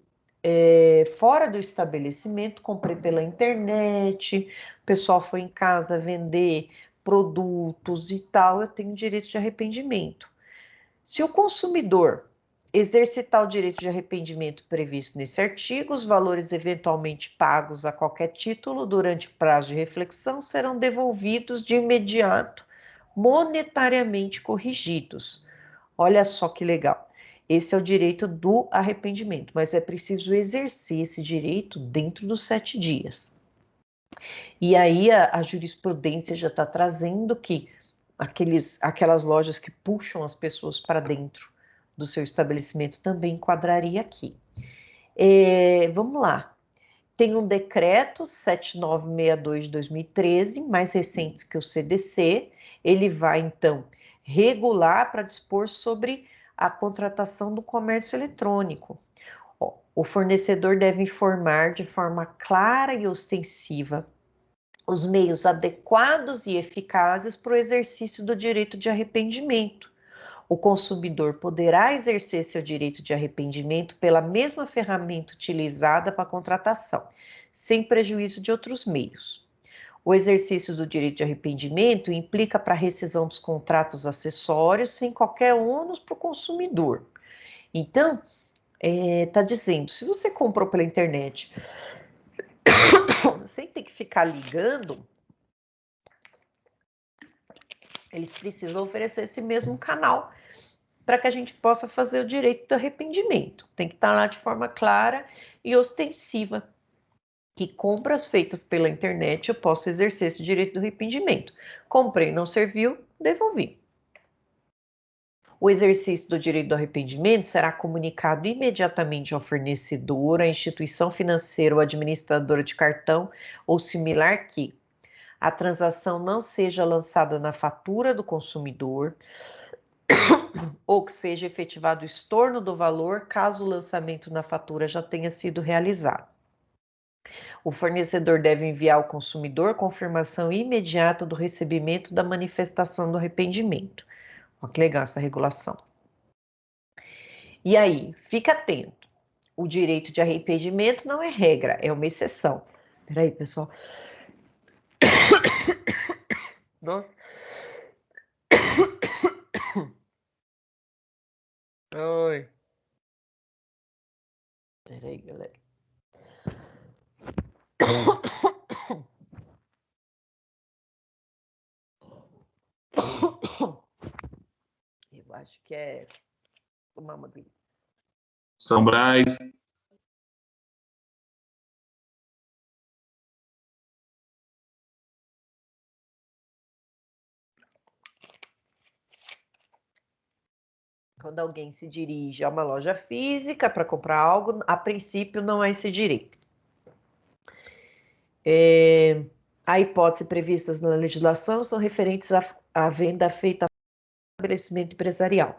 fora do estabelecimento, comprei pela internet, o pessoal foi em casa vender produtos e tal, eu tenho direito de arrependimento. Se o consumidor exercitar o direito de arrependimento previsto nesse artigo, os valores eventualmente pagos a qualquer título durante o prazo de reflexão serão devolvidos de imediato, monetariamente corrigidos. Olha só que legal. Esse é o direito do arrependimento, mas é preciso exercer esse direito dentro dos 7 dias. E aí a jurisprudência já está trazendo que aquelas lojas que puxam as pessoas para dentro do seu estabelecimento também enquadraria aqui. Vamos lá. Tem um decreto 7962 de 2013, mais recente que o CDC. Ele vai, então, regular para dispor sobre a contratação do comércio eletrônico. O fornecedor deve informar de forma clara e ostensiva os meios adequados e eficazes para o exercício do direito de arrependimento. O consumidor poderá exercer seu direito de arrependimento pela mesma ferramenta utilizada para a contratação, sem prejuízo de outros meios. O exercício do direito de arrependimento implica para a rescisão dos contratos acessórios sem qualquer ônus para o consumidor. Então, está dizendo, se você comprou pela internet, sem ter que ficar ligando, eles precisam oferecer esse mesmo canal para que a gente possa fazer o direito do arrependimento. Tem que estar lá de forma clara e ostensiva, que compras feitas pela internet eu posso exercer esse direito do arrependimento. Comprei, não serviu, devolvi. O exercício do direito do arrependimento será comunicado imediatamente ao fornecedor, à instituição financeira ou administradora de cartão ou similar que a transação não seja lançada na fatura do consumidor ou que seja efetivado o estorno do valor caso o lançamento na fatura já tenha sido realizado. O fornecedor deve enviar ao consumidor confirmação imediata do recebimento da manifestação do arrependimento. Olha que legal essa regulação. E aí, fica atento. O direito de arrependimento não é regra, é uma exceção. Peraí, pessoal. Nossa. Oi. Peraí, galera. Eu acho que é tomar uma aguinha. São Brás. Quando alguém se dirige a uma loja física para comprar algo, a princípio não há esse direito. A hipótese previstas na legislação são referentes à venda feita ao estabelecimento empresarial.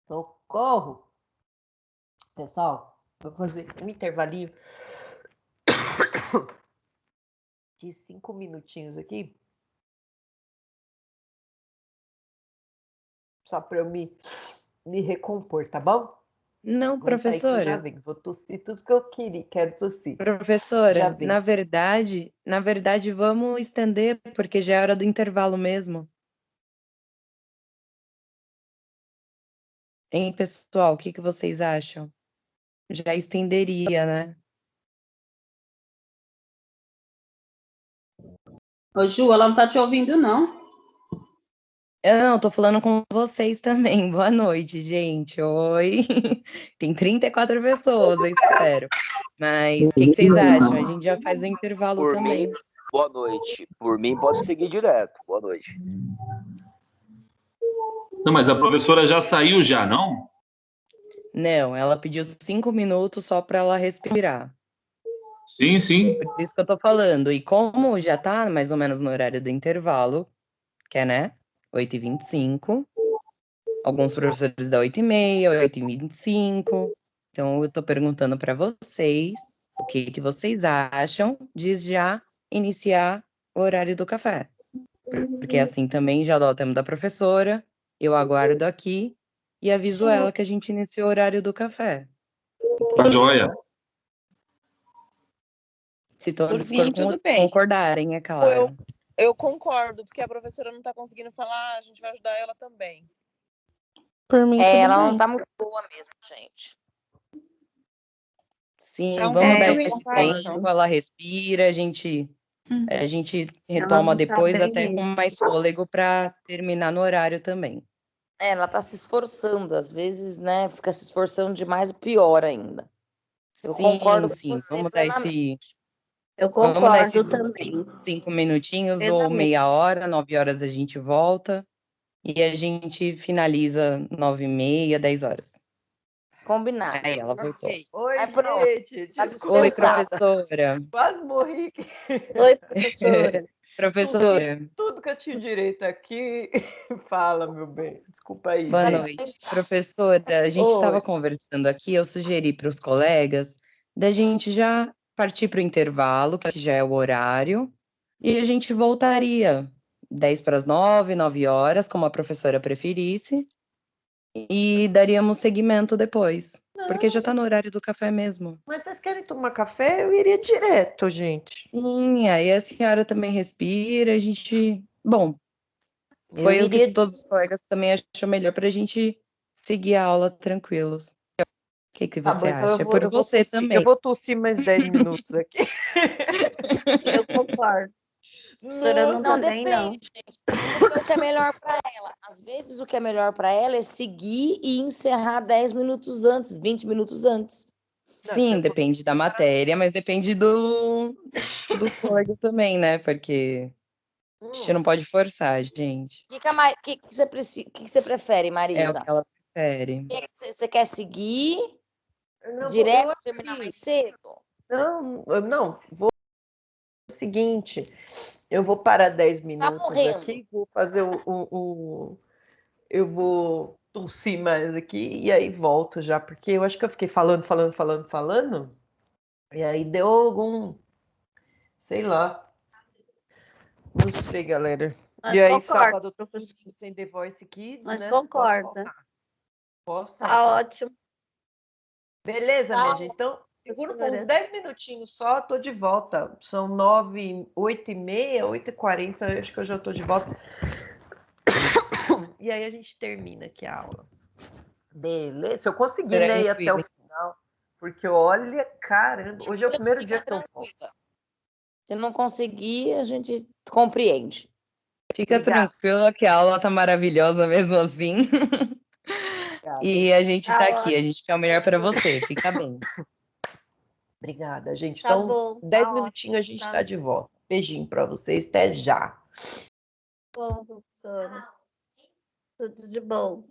Socorro! Pessoal, vou fazer um intervalinho de 5 minutinhos aqui. Só para eu me recompor, tá bom? Não, Aguenta aí que eu já professora. venho. Vou tossir tudo que eu quero tossir. Já Professora, vem. na verdade, vamos estender, porque já é hora do intervalo mesmo. Hein, pessoal, o que vocês acham? Já estenderia, né? Ô, Ju, ela não tá te ouvindo, não. Eu não, tô falando com vocês também. Boa noite, gente. Oi. Tem 34 pessoas, eu espero. Mas o que vocês acham? A gente já faz o intervalo Por também. mim, boa noite. Por mim, pode seguir direto. Boa noite. Não, mas a professora já saiu já, não? Não, ela pediu 5 minutos só para ela respirar. Sim, sim. Por isso que eu tô falando. E como já tá mais ou menos no horário do intervalo, que é, né, 8h25, alguns professores dão 8h30, 8h25. Então, eu tô perguntando para vocês o que vocês acham de já iniciar o horário do café. Porque assim também já dá o tempo da professora, eu aguardo aqui e aviso ela que a gente inicia o horário do café. Tá joia. Se todos Por mim, tudo bem. concordarem, é claro. Eu concordo, porque a professora não está conseguindo falar, a gente vai ajudar ela também. Por mim, tudo Ela bem. não tá muito boa mesmo, gente. Sim, Então, vamos dar eu esse concordo. tempo, ela respira, a gente retoma não tá depois bem até com mesmo. mais fôlego para terminar no horário também. Ela tá se esforçando, às vezes, né? Fica se esforçando demais, pior ainda. Eu concordo com você Vamos dar Eu vamos dar concordo esses também. 5 minutinhos ou Plenamente. meia hora, 9 horas a gente volta e a gente finaliza 9h30, 10 horas. Combinado. Aí ela voltou. Perfeito. Oi, Aí pronto, gente. tá Desculpa, Oi, dispensada. professora. quase morri aqui. Oi, professora. Professora, Tudo que eu tinha direito aqui. Fala, meu bem. Desculpa aí, boa gente. noite. Professora, a gente estava Oi. conversando aqui, eu sugeri para os colegas da gente já partir para o intervalo, que já é o horário, e a gente voltaria 8h50, 9 horas, como a professora preferisse, e daríamos seguimento depois, porque já está no horário do café mesmo. Mas vocês querem tomar café? Eu iria direto, gente. Sim, aí a senhora também respira, a gente... Bom, Eu foi o que iria- todos os colegas também achou melhor para a gente seguir a aula tranquilos. O que Tá você bom, então acha? Por você tossir, também. eu vou tossir mais 10 minutos aqui. Eu concordo. Professora, não Nossa, tá Não, bem, não. depende, gente. Porque o que é melhor para ela? Às vezes o que é melhor para ela é seguir e encerrar 10 minutos antes, 20 minutos antes. Sim, depende da matéria, mas depende do fôlego também, né? Porque a gente não pode forçar, gente. O que você prefere, É o Marisa? que ela prefere. Você quer seguir Não, direto eu e terminar assim, mais cedo? não, vou o seguinte, eu vou parar 10 minutos morrendo. aqui, vou fazer eu vou tossir mais aqui e aí volto já, porque eu acho que eu fiquei falando, e aí deu algum, sei lá, não sei, galera. Mas E aí, concordo, sábado professora. tem The Voice Kids, Mas né? concorda. Posso Tá faltar. ótimo. Beleza, Tá minha gente? Então, seguro por uns Professora. 10 minutinhos só, tô de volta. São 9, 8h30, 8h40, acho que eu já tô de volta. E aí a gente termina aqui a aula. Beleza? Se eu conseguir, né, ir até o final. Porque olha, caramba, hoje é o primeiro dia que eu volto. Tranquila. Se não conseguir, a gente compreende. Fica Obrigada. tranquila que a aula tá maravilhosa mesmo assim. E a gente tá aqui, a gente quer o melhor para você. Fica bem. Obrigada, gente. Tá Então, bom. 10 Tá minutinhos a gente ótimo, tá de volta. Beijinho para vocês, até já. Bom, professora. Tudo de bom.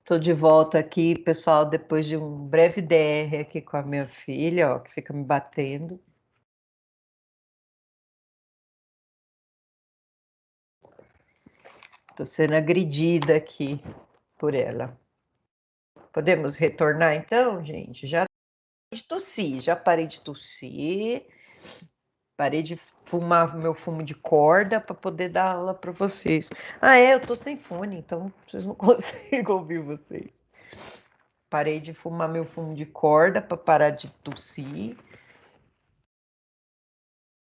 Estou de volta aqui, pessoal, depois de um breve DR aqui com a minha filha, ó, que fica me batendo. Estou sendo agredida aqui por ela. Podemos retornar então, gente? Já parei de tossir, parei de fumar meu fumo de corda para poder dar aula para vocês. Ah, eu tô sem fone, então vocês não conseguem ouvir vocês. Parei de fumar meu fumo de corda para parar de tossir.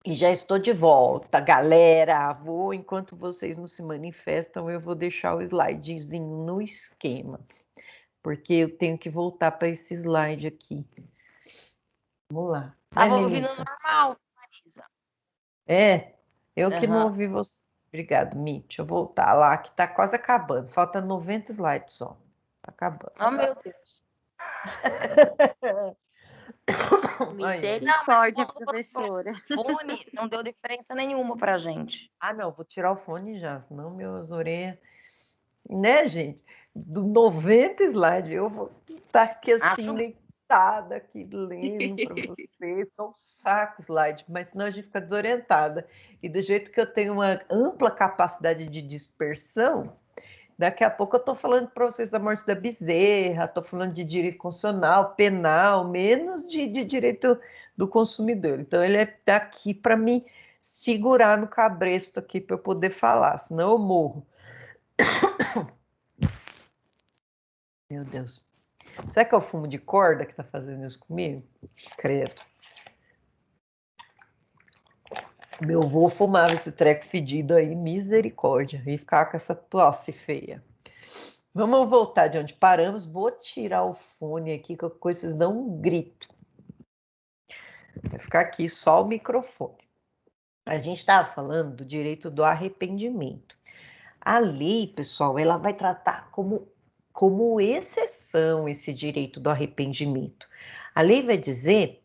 E já estou de volta, galera. Enquanto vocês não se manifestam, eu vou deixar o slidezinho no esquema, porque eu tenho que voltar para esse slide aqui. Vamos lá. Tava ouvindo normal, Marisa. Eu que não ouvi vocês. Obrigado, Mi. Deixa eu voltar lá, que tá quase acabando. Falta 90 slides só. Tá acabando. Oh, meu Deus. Misericórdia, professora. Fone não deu diferença nenhuma pra gente. Ah, não, vou tirar o fone já, senão meus orelhas... Né, gente? Do 90 slides, eu vou estar aqui assim, deitada aqui, lendo para vocês. Tá um saco slide, mas senão a gente fica desorientada. E do jeito que eu tenho uma ampla capacidade de dispersão, daqui a pouco eu estou falando para vocês da morte da Bezerra, estou falando de direito constitucional, penal, menos de direito do consumidor. Então, ele está aqui para me segurar no cabresto aqui para eu poder falar, senão eu morro. Meu Deus. Será que é o fumo de corda que está fazendo isso comigo? Credo. Meu avô fumava esse treco fedido aí, misericórdia, e ficava com essa tosse feia. Vamos voltar de onde paramos. Vou tirar o fone aqui, que vocês dão um grito. Vai ficar aqui só o microfone. A gente estava falando do direito do arrependimento. A lei, pessoal, ela vai tratar como exceção esse direito do arrependimento. A lei vai dizer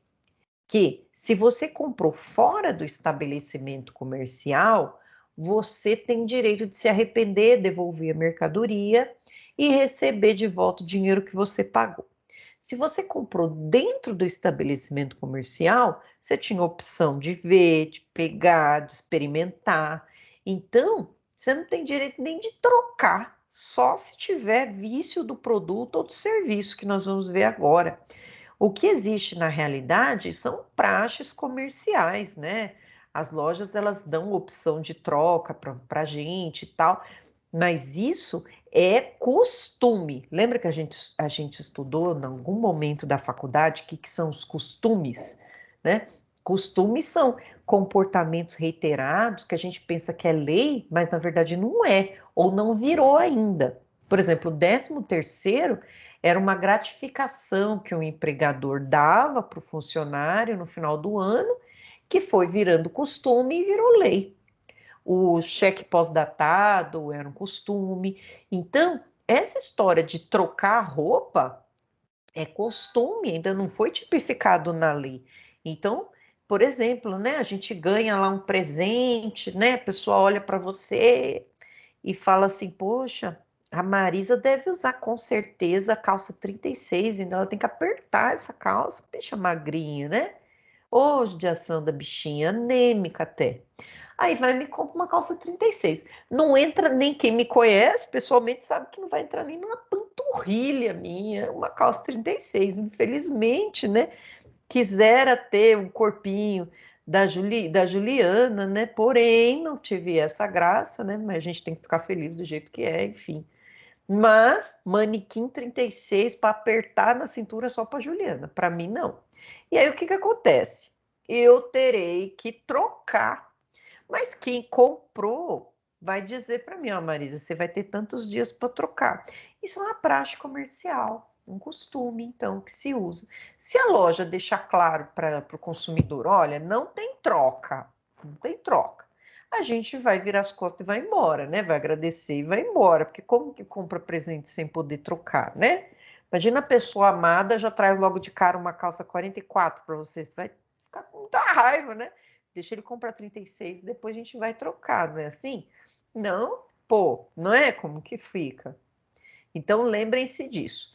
que se você comprou fora do estabelecimento comercial, você tem direito de se arrepender, devolver a mercadoria e receber de volta o dinheiro que você pagou. Se você comprou dentro do estabelecimento comercial, você tinha a opção de ver, de pegar, de experimentar. Então, você não tem direito nem de trocar, só se tiver vício do produto ou do serviço, que nós vamos ver agora. O que existe na realidade são praxes comerciais, né? As lojas, elas dão opção de troca para a gente e tal, mas isso é costume. Lembra que a gente estudou em algum momento da faculdade o que são os costumes, né? Costumes são comportamentos reiterados que a gente pensa que é lei, mas na verdade não é, ou não virou ainda. Por exemplo, o 13º era uma gratificação que o empregador dava para o funcionário no final do ano, que foi virando costume e virou lei. O cheque pós-datado era um costume. Então, essa história de trocar roupa é costume, ainda não foi tipificado na lei. Então, por exemplo, né, a gente ganha lá um presente, né, a pessoa olha para você e fala assim, poxa, a Marisa deve usar com certeza a calça 36, então ela tem que apertar essa calça, bicha magrinha, né? Ô, judiação da bichinha, anêmica até. Aí vai e me compra uma calça 36. Não entra nem quem me conhece, pessoalmente, sabe que não vai entrar nem numa panturrilha minha, uma calça 36. Infelizmente, né? Quisera ter um corpinho da Juliana, né? Porém, não tive essa graça, né? Mas a gente tem que ficar feliz do jeito que é, enfim. Mas manequim 36 para apertar na cintura só para Juliana, para mim não. E aí o que acontece? Eu terei que trocar. Mas quem comprou vai dizer para mim, ó, Marisa, você vai ter tantos dias para trocar. Isso é uma praxe comercial, um costume, então, que se usa. Se a loja deixar claro para o consumidor, olha, não tem troca, não tem troca, a gente vai virar as costas e vai embora, né? Vai agradecer e vai embora, porque como que compra presente sem poder trocar, né? Imagina a pessoa amada já traz logo de cara uma calça 44 para você, vai ficar com muita raiva, né? Deixa ele comprar 36, depois a gente vai trocar, não é assim? Não, pô, não é como que fica. Então, lembrem-se disso.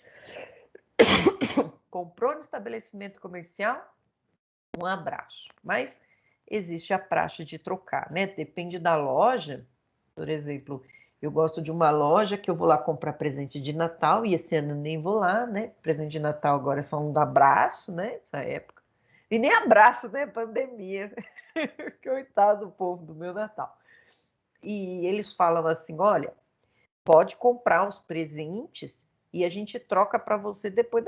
Comprou no estabelecimento comercial, um abraço. Mas existe a praxe de trocar, né? Depende da loja. Por exemplo, eu gosto de uma loja que eu vou lá comprar presente de Natal e esse ano nem vou lá, né? Presente de Natal agora é só um abraço, né? Essa época. E nem abraço, né? Pandemia. Coitado do povo do meu Natal. E eles falam assim, olha, pode comprar os presentes e a gente troca para você depois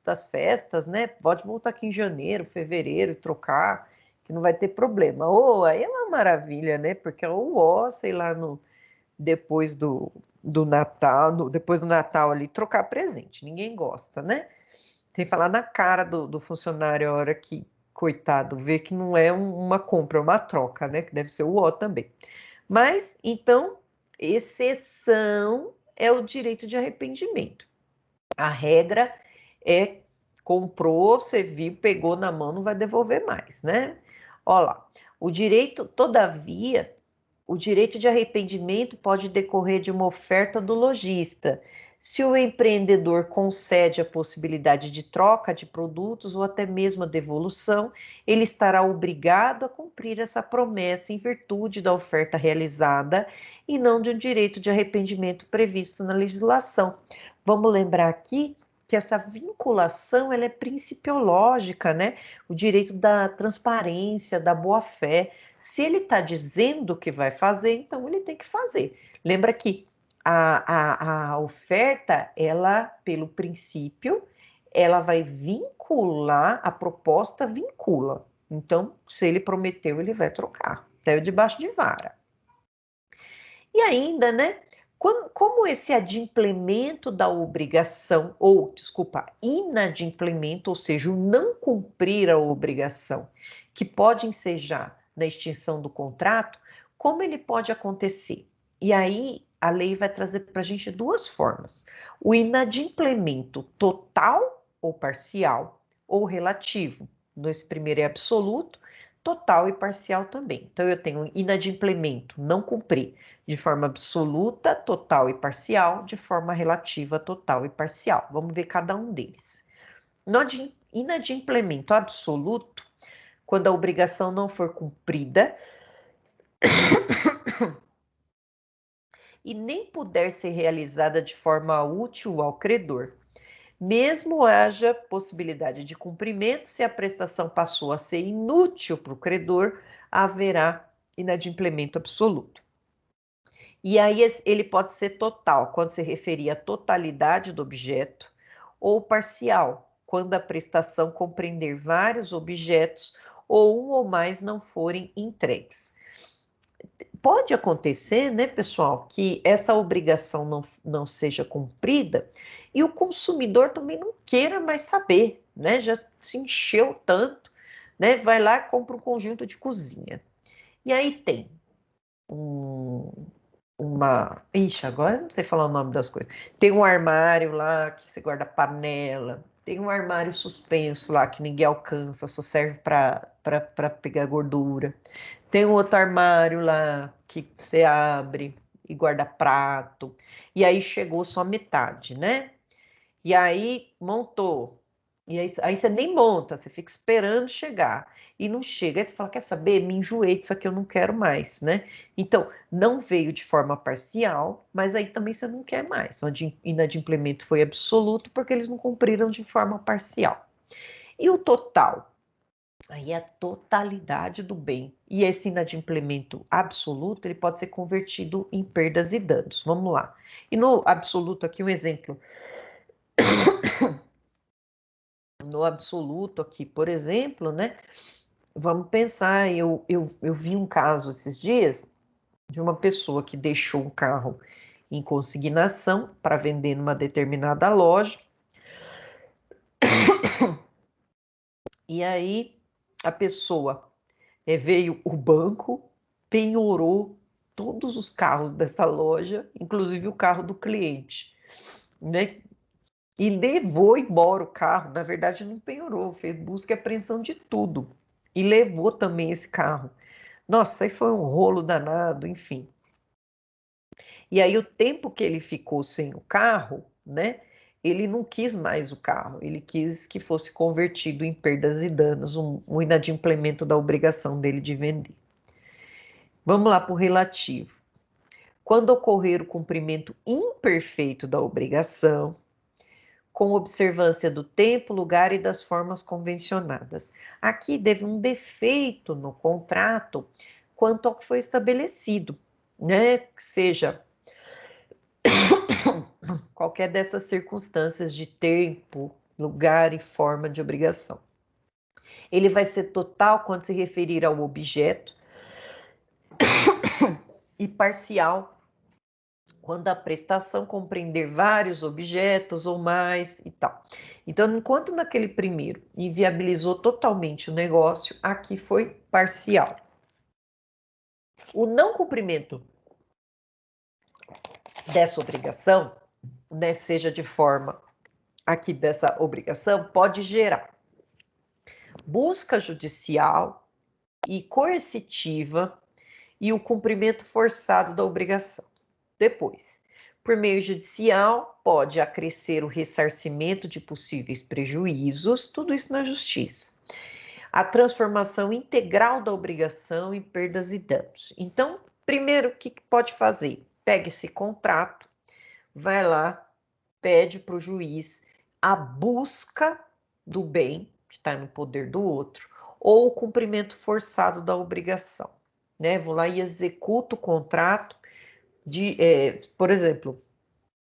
das festas, né? Pode voltar aqui em janeiro, fevereiro, trocar, que não vai ter problema. Ou aí é uma maravilha, né? Porque é sei lá, depois do Natal, depois do Natal ali, trocar presente. Ninguém gosta, né? Tem que falar na cara do funcionário a hora que, coitado, vê que não é uma compra, é uma troca, né? Que deve ser o ó também. Mas, então, exceção é o direito de arrependimento. A regra é comprou, você viu, pegou na mão, não vai devolver mais, né? Olha lá, todavia, o direito de arrependimento pode decorrer de uma oferta do lojista, se o empreendedor concede a possibilidade de troca de produtos ou até mesmo a devolução, ele estará obrigado a cumprir essa promessa em virtude da oferta realizada e não de um direito de arrependimento previsto na legislação. Vamos lembrar aqui que essa vinculação ela é principiológica, né? O direito da transparência, da boa-fé. Se ele está dizendo que vai fazer, então ele tem que fazer. Lembra que a oferta, ela, pelo princípio, ela vai vincular, a proposta vincula. Então, se ele prometeu, ele vai trocar. Até debaixo de vara. E ainda, né? Como esse adimplemento da obrigação, inadimplemento, ou seja, o não cumprir a obrigação, que pode ensejar na extinção do contrato, como ele pode acontecer? E aí a lei vai trazer para a gente duas formas: o inadimplemento total ou parcial, ou relativo. Nesse primeiro é absoluto, total e parcial também. Então eu tenho inadimplemento, não cumprir, de forma absoluta, total e parcial, de forma relativa, total e parcial. Vamos ver cada um deles. No inadimplemento absoluto, quando a obrigação não for cumprida e nem puder ser realizada de forma útil ao credor, mesmo haja possibilidade de cumprimento, se a prestação passou a ser inútil para o credor, haverá inadimplemento absoluto. E aí ele pode ser total, quando se referir à totalidade do objeto, ou parcial, quando a prestação compreender vários objetos ou um ou mais não forem entregues. Pode acontecer, né, pessoal, que essa obrigação não seja cumprida e o consumidor também não queira mais saber, né? Já se encheu tanto, né? Vai lá e compra um conjunto de cozinha. E aí tem Ixi, agora não sei falar o nome das coisas. Tem um armário lá que você guarda panela. Tem um armário suspenso lá que ninguém alcança, só serve para pegar gordura. Tem um outro armário lá que você abre e guarda prato. E aí chegou só metade, né? E aí montou. E aí você nem monta, você fica esperando chegar. E não chega. Aí você fala, quer saber? Me enjoei disso aqui, eu não quero mais, né? Então, não veio de forma parcial, mas aí também você não quer mais. O inadimplemento foi absoluto porque eles não cumpriram de forma parcial. E o total? Aí é a totalidade do bem. E esse inadimplemento absoluto, ele pode ser convertido em perdas e danos. Vamos lá. E no absoluto aqui, um exemplo. No absoluto aqui, por exemplo, né? Vamos pensar, eu vi um caso esses dias de uma pessoa que deixou um carro em consignação para vender numa determinada loja. E aí a pessoa veio o banco, penhorou todos os carros dessa loja, inclusive o carro do cliente, né? E levou embora o carro. Na verdade, não penhorou, fez busca e apreensão de tudo. E levou também esse carro. Nossa, aí foi um rolo danado, enfim. E aí o tempo que ele ficou sem o carro, né? Ele não quis mais o carro, ele quis que fosse convertido em perdas e danos, um inadimplemento da obrigação dele de vender. Vamos lá para o relativo. Quando ocorrer o cumprimento imperfeito da obrigação, com observância do tempo, lugar e das formas convencionadas. Aqui teve um defeito no contrato quanto ao que foi estabelecido, né? Seja qualquer dessas circunstâncias de tempo, lugar e forma de obrigação. Ele vai ser total quando se referir ao objeto e parcial quando a prestação compreender vários objetos ou mais e tal. Então, enquanto naquele primeiro inviabilizou totalmente o negócio, aqui foi parcial. O não cumprimento dessa obrigação, né, seja de forma aqui dessa obrigação, pode gerar busca judicial e coercitiva e o cumprimento forçado da obrigação. Depois, por meio judicial, pode acrescer o ressarcimento de possíveis prejuízos, tudo isso na justiça. A transformação integral da obrigação em perdas e danos. Então, primeiro, o que pode fazer? Pega esse contrato, vai lá, pede para o juiz a busca do bem, que está no poder do outro, ou o cumprimento forçado da obrigação. Né? Vou lá e executo o contrato, por exemplo,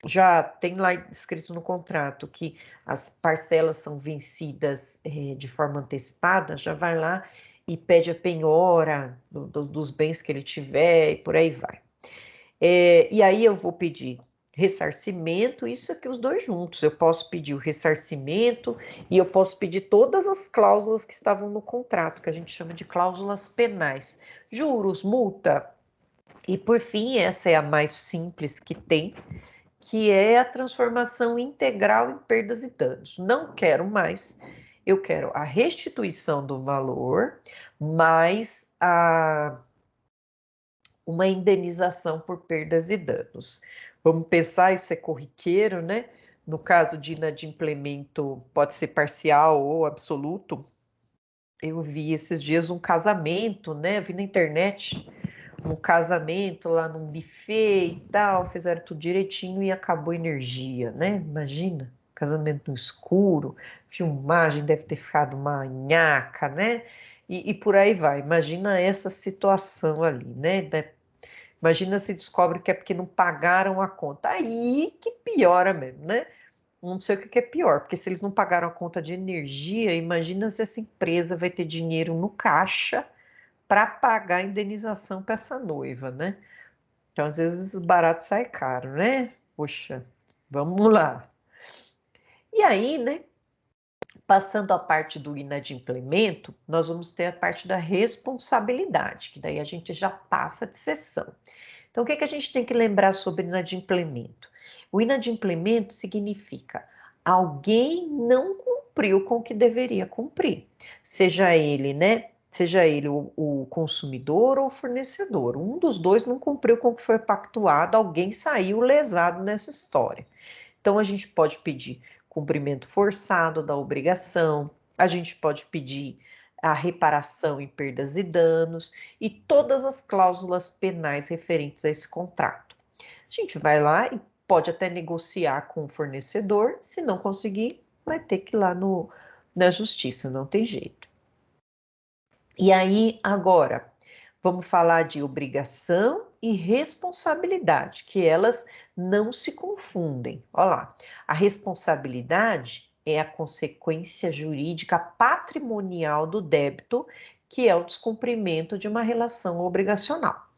já tem lá escrito no contrato que as parcelas são vencidas de forma antecipada, já vai lá e pede a penhora dos bens que ele tiver e por aí vai. E aí eu vou pedir ressarcimento, isso aqui os dois juntos. Eu posso pedir o ressarcimento e eu posso pedir todas as cláusulas que estavam no contrato, que a gente chama de cláusulas penais. Juros, multa. E por fim, essa é a mais simples que tem, que é a transformação integral em perdas e danos. Não quero mais, eu quero a restituição do valor, mais uma indenização por perdas e danos. Vamos pensar, isso é corriqueiro, né? No caso de inadimplemento, pode ser parcial ou absoluto. Eu vi esses dias um casamento, né? Vi na internet um casamento lá num buffet e tal, fizeram tudo direitinho e acabou a energia, né? Imagina, casamento no escuro, filmagem deve ter ficado uma nhaca, né? E por aí vai. Imagina essa situação ali, né? Imagina se descobre que é porque não pagaram a conta. Aí que piora mesmo, né? Não sei o que é pior, porque se eles não pagaram a conta de energia, imagina se essa empresa vai ter dinheiro no caixa para pagar a indenização para essa noiva, né? Então, às vezes, o barato sai caro, né? Poxa, vamos lá. E aí, né? Passando a parte do inadimplemento, nós vamos ter a parte da responsabilidade, que daí a gente já passa de sessão. Então, o que a gente tem que lembrar sobre inadimplemento? O inadimplemento significa alguém não cumpriu com o que deveria cumprir, seja ele, né? Seja ele o consumidor ou o fornecedor. Um dos dois não cumpriu com o que foi pactuado, alguém saiu lesado nessa história. Então, a gente pode pedir cumprimento forçado da obrigação, a gente pode pedir a reparação em perdas e danos e todas as cláusulas penais referentes a esse contrato. A gente vai lá e pode até negociar com o fornecedor, se não conseguir, vai ter que ir lá na justiça, não tem jeito. E aí, agora, vamos falar de obrigação e responsabilidade, que elas não se confundem. Olha lá, a responsabilidade é a consequência jurídica patrimonial do débito, que é o descumprimento de uma relação obrigacional.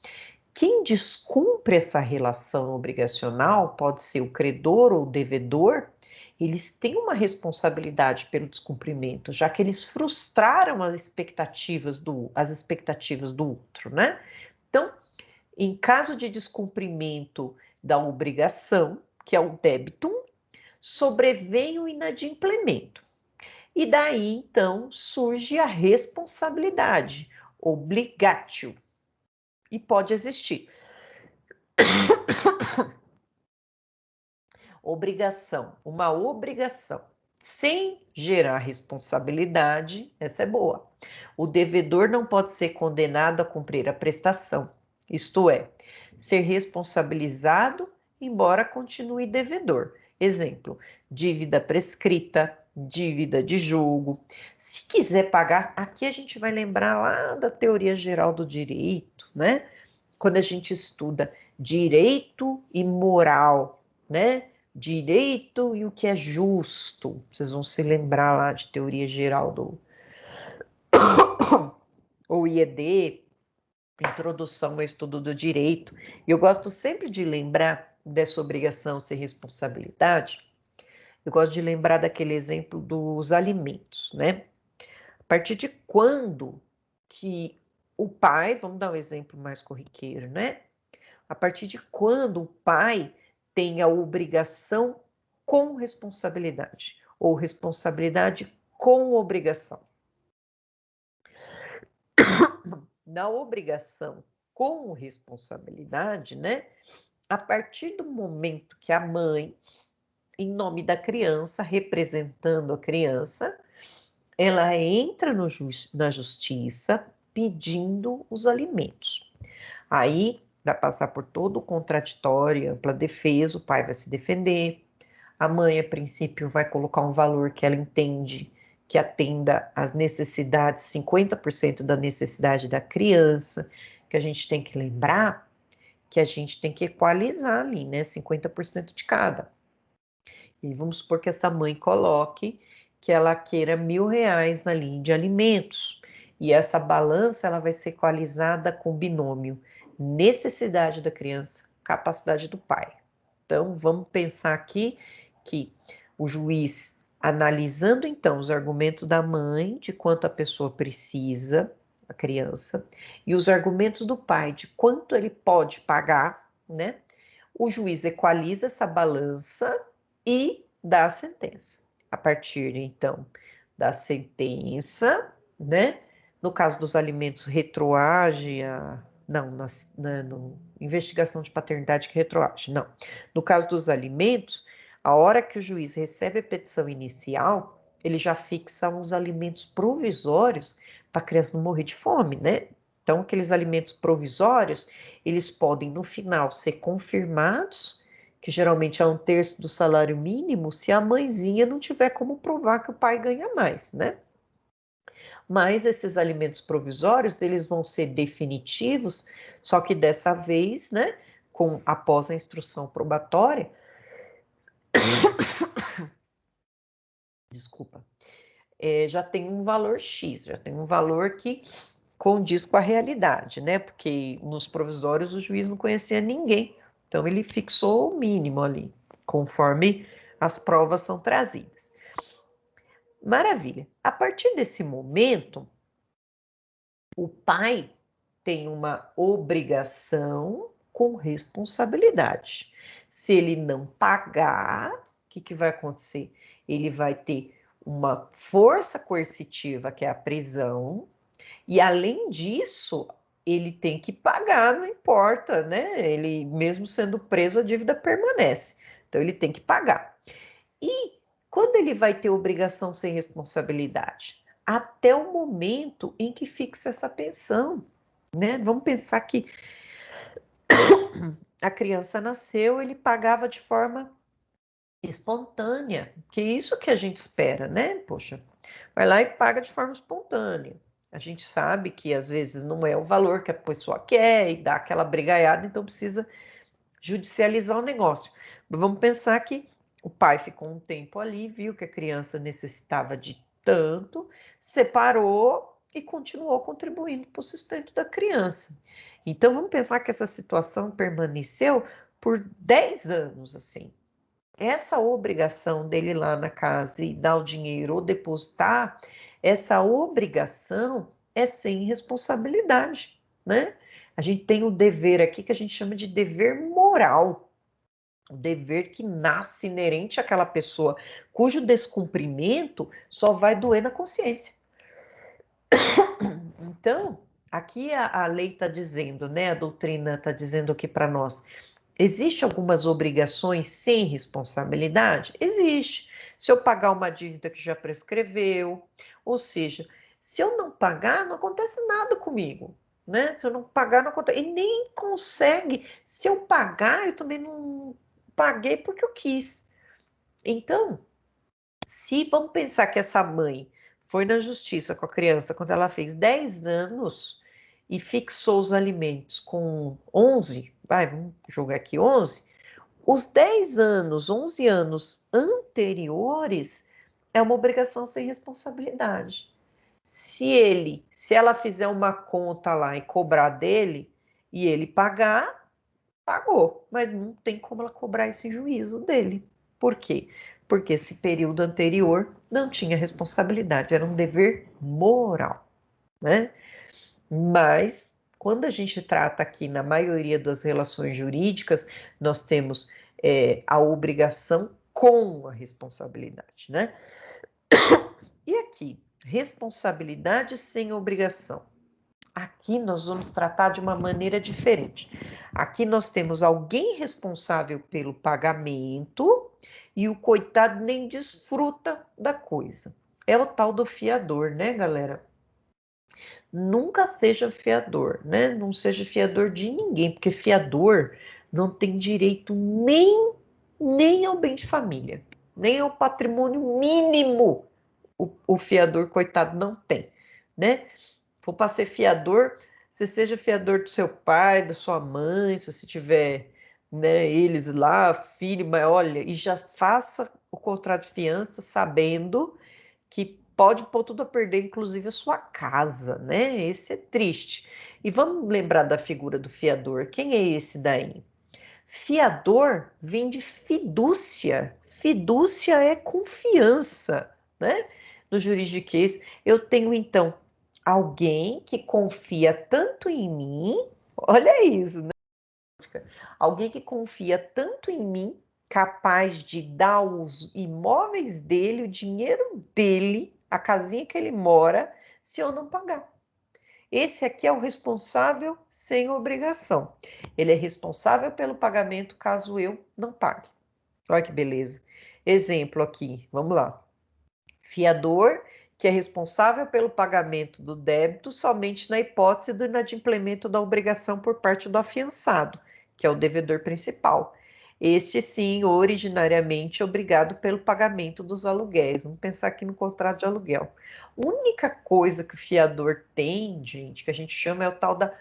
Quem descumpre essa relação obrigacional, pode ser o credor ou o devedor, eles têm uma responsabilidade pelo descumprimento, já que eles frustraram as expectativas do outro, né? Então, em caso de descumprimento da obrigação, que é o débitum, sobrevém o inadimplemento. E daí, então, surge a responsabilidade, obligatio, e pode existir Obrigação, uma obrigação, sem gerar responsabilidade, essa é boa. O devedor não pode ser condenado a cumprir a prestação, isto é, ser responsabilizado, embora continue devedor. Exemplo, dívida prescrita, dívida de julgo. Se quiser pagar, aqui a gente vai lembrar lá da teoria geral do direito, né? Quando a gente estuda direito e moral, né? Direito e o que é justo. Vocês vão se lembrar lá de teoria geral do ou IED, Introdução ao Estudo do Direito. E eu gosto sempre de lembrar dessa obrigação sem responsabilidade. Eu gosto de lembrar daquele exemplo dos alimentos, né? A partir de quando que o pai, vamos dar um exemplo mais corriqueiro, né? A partir de quando o pai tem a obrigação com responsabilidade, ou responsabilidade com obrigação. Na obrigação com responsabilidade, né? A partir do momento que a mãe, em nome da criança, representando a criança, ela entra na justiça pedindo os alimentos. Aí vai passar por todo o contraditório, ampla defesa, o pai vai se defender, a mãe, a princípio, vai colocar um valor que ela entende que atenda às necessidades, 50% da necessidade da criança, que a gente tem que lembrar que a gente tem que equalizar ali, né, 50% de cada. E vamos supor que essa mãe coloque que ela queira R$1.000 ali de alimentos, e essa balança ela vai ser equalizada com o binômio necessidade da criança, capacidade do pai. Então, vamos pensar aqui que o juiz, analisando então os argumentos da mãe, de quanto a pessoa precisa, a criança, e os argumentos do pai, de quanto ele pode pagar, né? O juiz equaliza essa balança e dá a sentença. A partir, então, da sentença, né? No caso dos alimentos, retroage a... Não, no investigação de paternidade que retroage, não. No caso dos alimentos, a hora que o juiz recebe a petição inicial, ele já fixa uns alimentos provisórios para a criança não morrer de fome, né? Então, aqueles alimentos provisórios, eles podem, no final, ser confirmados, que geralmente é 1/3 do salário mínimo, se a mãezinha não tiver como provar que o pai ganha mais, né? Mas esses alimentos provisórios, eles vão ser definitivos, só que dessa vez, né, após a instrução probatória, desculpa, já tem um valor X, já tem um valor que condiz com a realidade, né, porque nos provisórios o juiz não conhecia ninguém, então ele fixou o mínimo ali, conforme as provas são trazidas. Maravilha. A partir desse momento, o pai tem uma obrigação com responsabilidade. Se ele não pagar, o que vai acontecer? Ele vai ter uma força coercitiva, que é a prisão, e além disso, ele tem que pagar, não importa, né? Ele, mesmo sendo preso, a dívida permanece. Então, ele tem que pagar. E quando ele vai ter obrigação sem responsabilidade? Até o momento em que fixa essa pensão, né? Vamos pensar que a criança nasceu, ele pagava de forma espontânea, que é isso que a gente espera, né? Poxa, vai lá e paga de forma espontânea. A gente sabe que às vezes não é o valor que a pessoa quer e dá aquela brigaiada, então precisa judicializar o negócio. Mas vamos pensar que o pai ficou um tempo ali, viu que a criança necessitava de tanto, separou e continuou contribuindo para o sustento da criança. Então, vamos pensar que essa situação permaneceu por 10 anos, assim. Essa obrigação dele ir lá na casa e dar o dinheiro ou depositar, essa obrigação é sem responsabilidade, né? A gente tem o dever aqui que a gente chama de dever moral. O dever que nasce inerente àquela pessoa, cujo descumprimento só vai doer na consciência. Então, aqui a lei está dizendo, né? A doutrina está dizendo aqui para nós Existe algumas obrigações sem responsabilidade? Existe. Se eu pagar uma dívida que já prescreveu, ou seja, se eu não pagar, não acontece nada comigo, né? Se eu não pagar, não acontece. E nem consegue. Se eu pagar, eu também não paguei porque eu quis. Então, se vamos pensar que essa mãe foi na justiça com a criança quando ela fez 10 anos e fixou os alimentos com 11, vamos jogar aqui 11, os 10 anos, 11 anos anteriores é uma obrigação sem responsabilidade. Se ela fizer uma conta lá e cobrar dele e ele pagar, pagou, mas não tem como ela cobrar esse juízo dele. Por quê? Porque esse período anterior não tinha responsabilidade, era um dever moral, né? Mas, quando a gente trata aqui, na maioria das relações jurídicas, nós temos a obrigação com a responsabilidade, né? E aqui, responsabilidade sem obrigação. Aqui nós vamos tratar de uma maneira diferente. Aqui nós temos alguém responsável pelo pagamento e o coitado nem desfruta da coisa. É o tal do fiador, né, galera? Nunca seja fiador, né? Não seja fiador de ninguém, porque fiador não tem direito nem ao bem de família, nem ao patrimônio mínimo. O fiador, coitado, não tem, né? For para ser fiador, você seja fiador do seu pai, da sua mãe, se você tiver, né, eles lá, filho, mas olha, e já faça o contrato de fiança sabendo que pode pôr tudo a perder, inclusive a sua casa, né? Esse é triste. E vamos lembrar da figura do fiador. Quem é esse daí? Fiador vem de fidúcia. Fidúcia é confiança, né? No juridiquês, eu tenho então alguém que confia tanto em mim, olha isso, né? Alguém que confia tanto em mim, capaz de dar os imóveis dele, o dinheiro dele, a casinha que ele mora, se eu não pagar. Esse aqui é o responsável sem obrigação. Ele é responsável pelo pagamento caso eu não pague. Olha que beleza. Exemplo aqui, vamos lá. Fiador que é responsável pelo pagamento do débito somente na hipótese do inadimplemento da obrigação por parte do afiançado, que é o devedor principal. Este, sim, originariamente obrigado pelo pagamento dos aluguéis. Vamos pensar aqui no contrato de aluguel. A única coisa que o fiador tem, gente, que a gente chama é o tal da...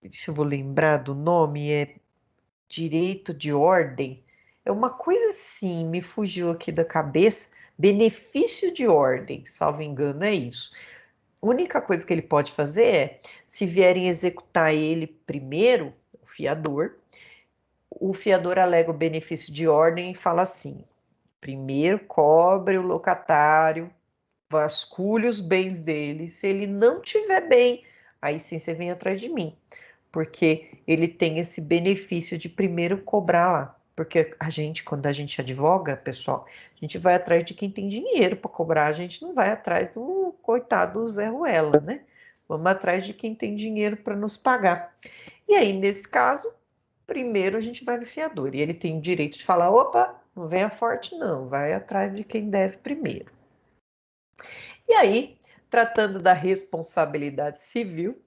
deixa eu vou lembrar do nome, é direito de ordem. É uma coisa assim, me fugiu aqui da cabeça. Benefício de ordem, salvo engano, é isso. A única coisa que ele pode fazer é, se vierem executar ele primeiro, o fiador alega o benefício de ordem e fala assim: primeiro cobre o locatário, vasculhe os bens dele, se ele não tiver bem, aí sim você vem atrás de mim, porque ele tem esse benefício de primeiro cobrar lá. Porque a gente, quando a gente advoga, pessoal, a gente vai atrás de quem tem dinheiro para cobrar, a gente não vai atrás do coitado Zé Ruela, né? Vamos atrás de quem tem dinheiro para nos pagar. E aí, nesse caso, primeiro a gente vai no fiador, e ele tem o direito de falar: opa, não venha forte não, vai atrás de quem deve primeiro. E aí, tratando da responsabilidade civil,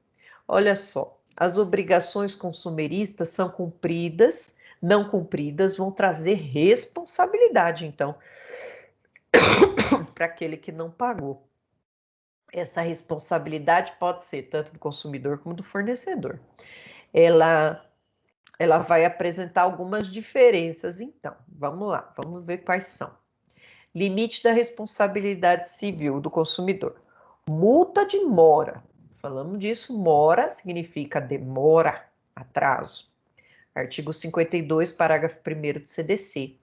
olha só, as obrigações consumeristas são cumpridas, não cumpridas vão trazer responsabilidade, então, para aquele que não pagou. Essa responsabilidade pode ser tanto do consumidor como do fornecedor. Ela vai apresentar algumas diferenças, então. Vamos lá, vamos ver quais são. Limite da responsabilidade civil do consumidor. Multa de mora. Falamos disso, mora significa demora, atraso. Artigo 52, parágrafo 1º do CDC.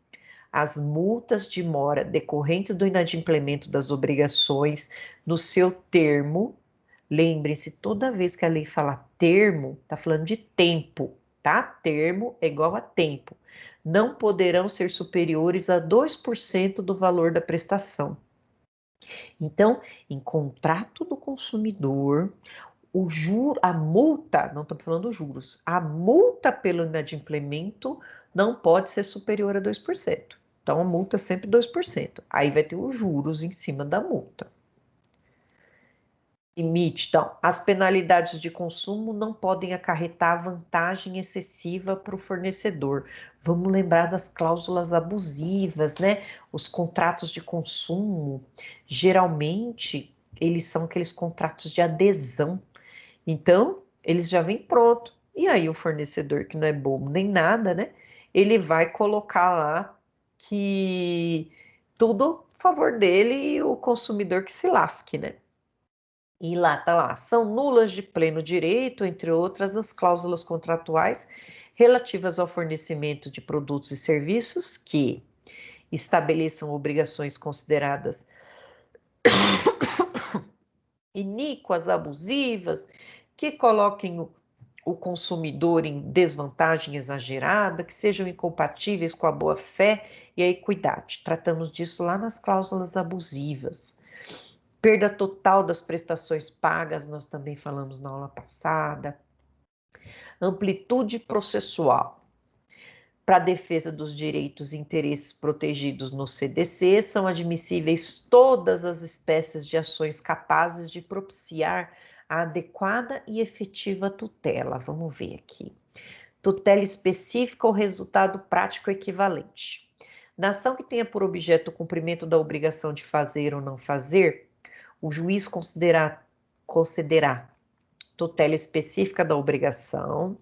As multas de mora decorrentes do inadimplemento das obrigações no seu termo, lembrem-se, toda vez que a lei fala termo, está falando de tempo, tá? Termo é igual a tempo. Não poderão ser superiores a 2% do valor da prestação. Então, em contrato do consumidor, a multa, não estou falando dos juros, a multa pelo inadimplemento não pode ser superior a 2%. Então, a multa é sempre 2%. Aí vai ter os juros em cima da multa. Limite, então, as penalidades de consumo não podem acarretar vantagem excessiva para o fornecedor. Vamos lembrar das cláusulas abusivas, né? Os contratos de consumo, geralmente, eles são aqueles contratos de adesão. Então, eles já vêm pronto. E aí, o fornecedor, que não é bobo nem nada, né? Ele vai colocar lá que tudo a favor dele e o consumidor que se lasque, né? E lá tá lá, são nulas de pleno direito, entre outras, as cláusulas contratuais relativas ao fornecimento de produtos e serviços que estabeleçam obrigações consideradas iníquas, abusivas, que coloquem o consumidor em desvantagem exagerada, que sejam incompatíveis com a boa-fé e a equidade. Tratamos disso lá nas cláusulas abusivas. Perda total das prestações pagas, nós também falamos na aula passada. Amplitude processual. Para a defesa dos direitos e interesses protegidos no CDC, são admissíveis todas as espécies de ações capazes de propiciar a adequada e efetiva tutela. Vamos ver aqui. Tutela específica ou resultado prático equivalente. Na ação que tenha por objeto o cumprimento da obrigação de fazer ou não fazer, o juiz concederá tutela específica da obrigação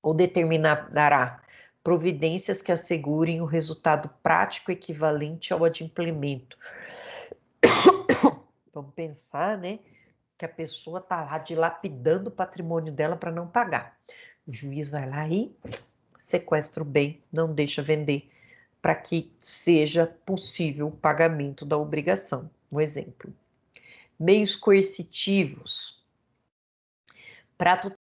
ou determinará providências que assegurem o resultado prático equivalente ao adimplemento. Vamos pensar, né, que a pessoa está lá dilapidando o patrimônio dela para não pagar. O juiz vai lá e sequestra o bem, não deixa vender, para que seja possível o pagamento da obrigação. Um exemplo. Meios coercitivos. Para tutela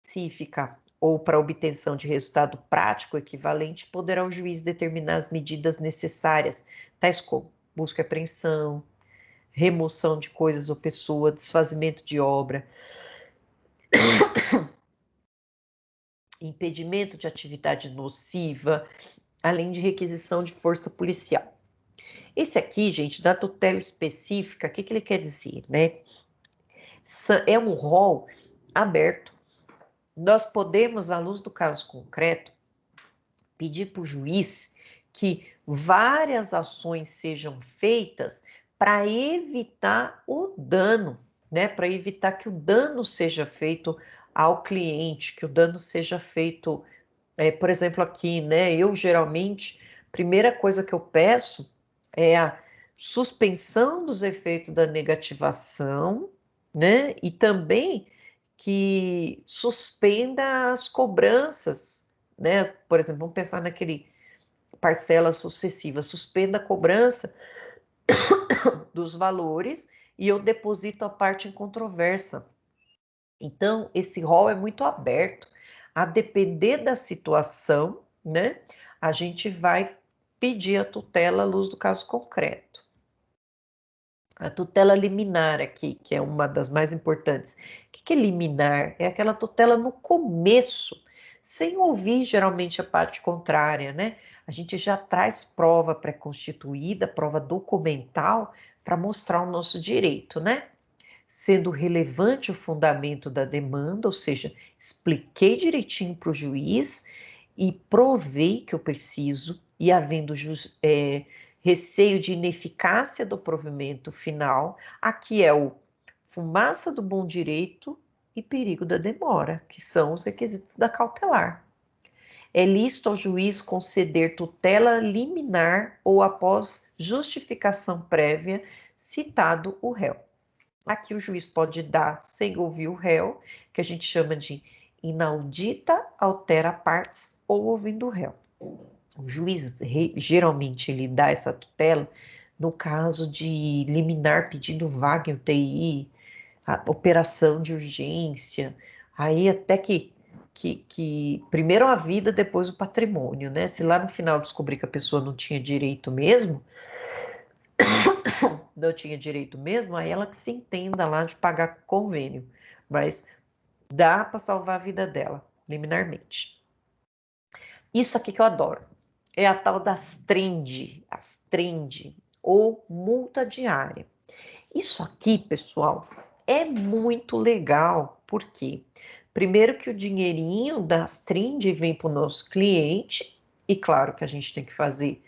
específica ou para obtenção de resultado prático equivalente, poderá o juiz determinar as medidas necessárias, tais como busca e apreensão, remoção de coisas ou pessoa, desfazimento de obra, impedimento de atividade nociva, além de requisição de força policial. Esse aqui, gente, da tutela específica, o que ele quer dizer, né? É um rol aberto. Nós podemos, à luz do caso concreto, pedir para o juiz que várias ações sejam feitas para evitar o dano, né? Para evitar que o dano seja feito ao cliente, que o dano seja feito, por exemplo, aqui, né? Eu geralmente, primeira coisa que eu peço é a suspensão dos efeitos da negativação, né? E também que suspenda as cobranças, né? Por exemplo, vamos pensar naquele parcela sucessiva, suspenda a cobrança dos valores e eu deposito a parte em controvérsia. Então, esse rol é muito aberto. A depender da situação, né? A gente vai pedir a tutela à luz do caso concreto. A tutela liminar aqui, que é uma das mais importantes. O que é liminar? É aquela tutela no começo, sem ouvir geralmente a parte contrária, né? A gente já traz prova pré-constituída, prova documental, para mostrar o nosso direito, né? Sendo relevante o fundamento da demanda, ou seja, expliquei direitinho para o juiz e provei que eu preciso, e havendo receio de ineficácia do provimento final, aqui é o fumaça do bom direito e perigo da demora, que são os requisitos da cautelar. É lícito ao juiz conceder tutela liminar ou após justificação prévia, citado o réu. Aqui o juiz pode dar, sem ouvir o réu, que a gente chama de inaudita altera partes ou ouvindo o réu. O juiz, geralmente, ele dá essa tutela no caso de liminar pedindo vaga em UTI, a operação de urgência, aí até que primeiro a vida, depois o patrimônio, né? Se lá no final descobrir que a pessoa não tinha direito mesmo, aí ela que se entenda lá de pagar convênio. mas dá para salvar a vida dela, liminarmente. Isso aqui que eu adoro. É a tal das as trend, ou multa diária. Isso aqui, pessoal, é muito legal, porque primeiro que o dinheirinho das trend vem para o nosso cliente, e claro que a gente tem que fazer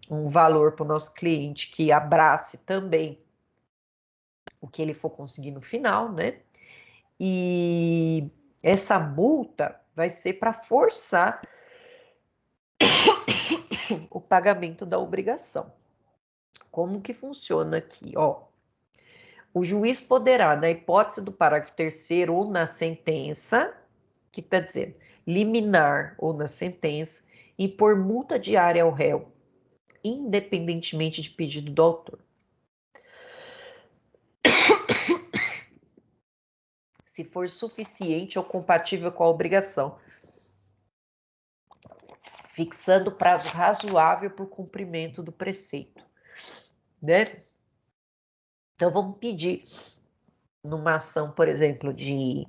um valor para o nosso cliente que abrace também o que ele for conseguir no final, né? E essa multa vai ser para forçar o pagamento da obrigação. Como que funciona aqui? Ó, o juiz poderá, na hipótese do parágrafo 3º ou na sentença, que está dizendo, liminar ou na sentença, impor multa diária ao réu, independentemente de pedido do autor. Se for suficiente ou compatível com a obrigação, fixando prazo razoável para o cumprimento do preceito, né? Então, vamos pedir numa ação, por exemplo, de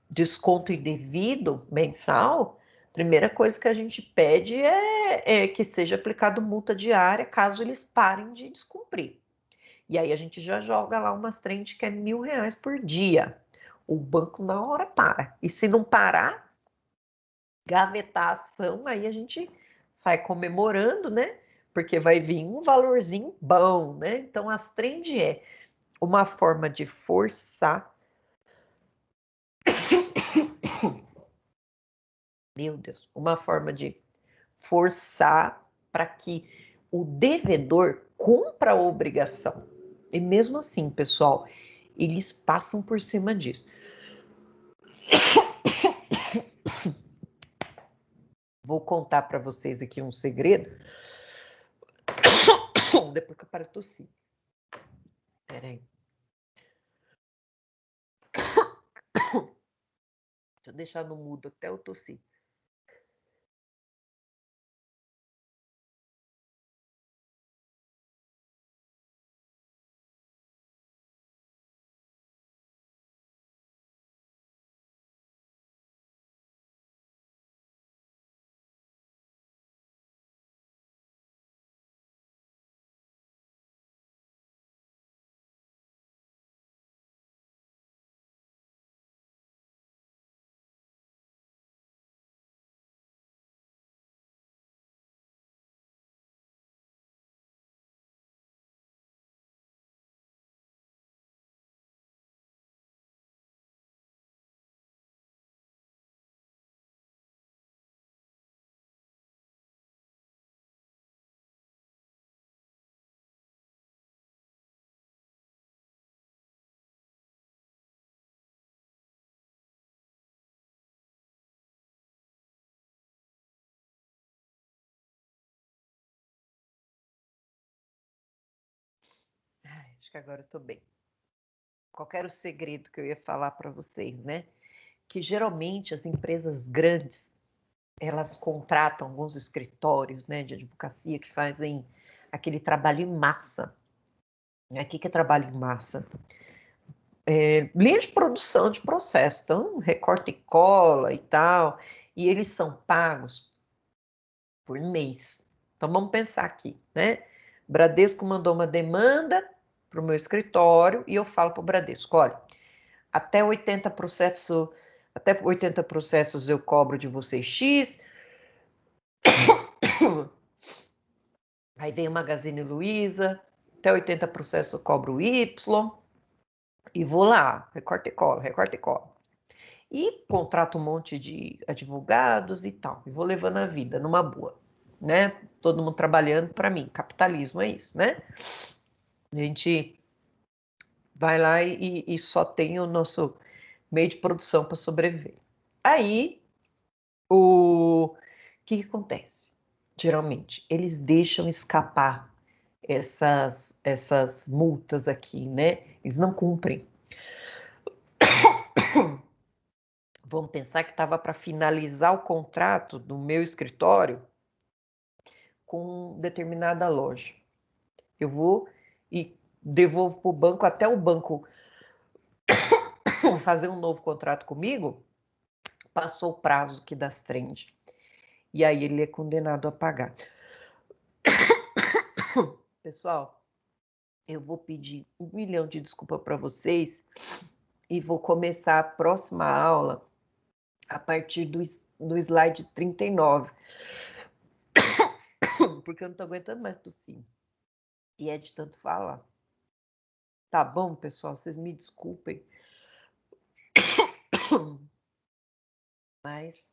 desconto indevido mensal, a primeira coisa que a gente pede é que seja aplicado multa diária caso eles parem de descumprir. E aí a gente já joga lá umas trend que é R$1.000 por dia. O banco na hora para. E se não parar, gavetar a ação, aí a gente sai comemorando, né? Porque vai vir um valorzinho bom, né? Então, as trend é uma forma de forçar. Meu Deus, uma forma de forçar para que o devedor cumpra a obrigação. E mesmo assim, pessoal, eles passam por cima disso. Vou contar para vocês aqui um segredo. Depois que eu paro de tossir. Peraí. Deixa eu deixar no mudo até eu tossir. Ai, acho que agora eu tô bem. Qual era o segredo que eu ia falar para vocês, né? Que geralmente as empresas grandes, elas contratam alguns escritórios, né, de advocacia que fazem aquele trabalho em massa. O que é trabalho em massa? Linha de produção de processo, então recorta e cola e tal, e eles são pagos por mês. Então vamos pensar aqui, né? Bradesco mandou uma demanda para o meu escritório e eu falo para o Bradesco, olha, até 80 processos eu cobro de vocês X. Aí vem o Magazine Luiza, até 80 processos eu cobro Y. E vou lá, recorta e cola, recorta e cola. E contrato um monte de advogados e tal. E vou levando a vida numa boa, né? Todo mundo trabalhando para mim. Capitalismo é isso, né? A gente vai lá e só tem o nosso meio de produção para sobreviver. Aí, o que acontece? Geralmente, eles deixam escapar essas multas aqui, né? Eles não cumprem. Vamos pensar que estava para finalizar o contrato do meu escritório com determinada loja. Eu vou e devolvo para o banco até o banco fazer um novo contrato comigo, passou o prazo aqui das trend. E aí ele é condenado a pagar. Pessoal, eu vou pedir 1 milhão de desculpas para vocês e vou começar a próxima aula a partir do slide 39. Porque eu não estou aguentando mais tossir. E é de tanto falar. Tá bom, pessoal? Vocês me desculpem. Mas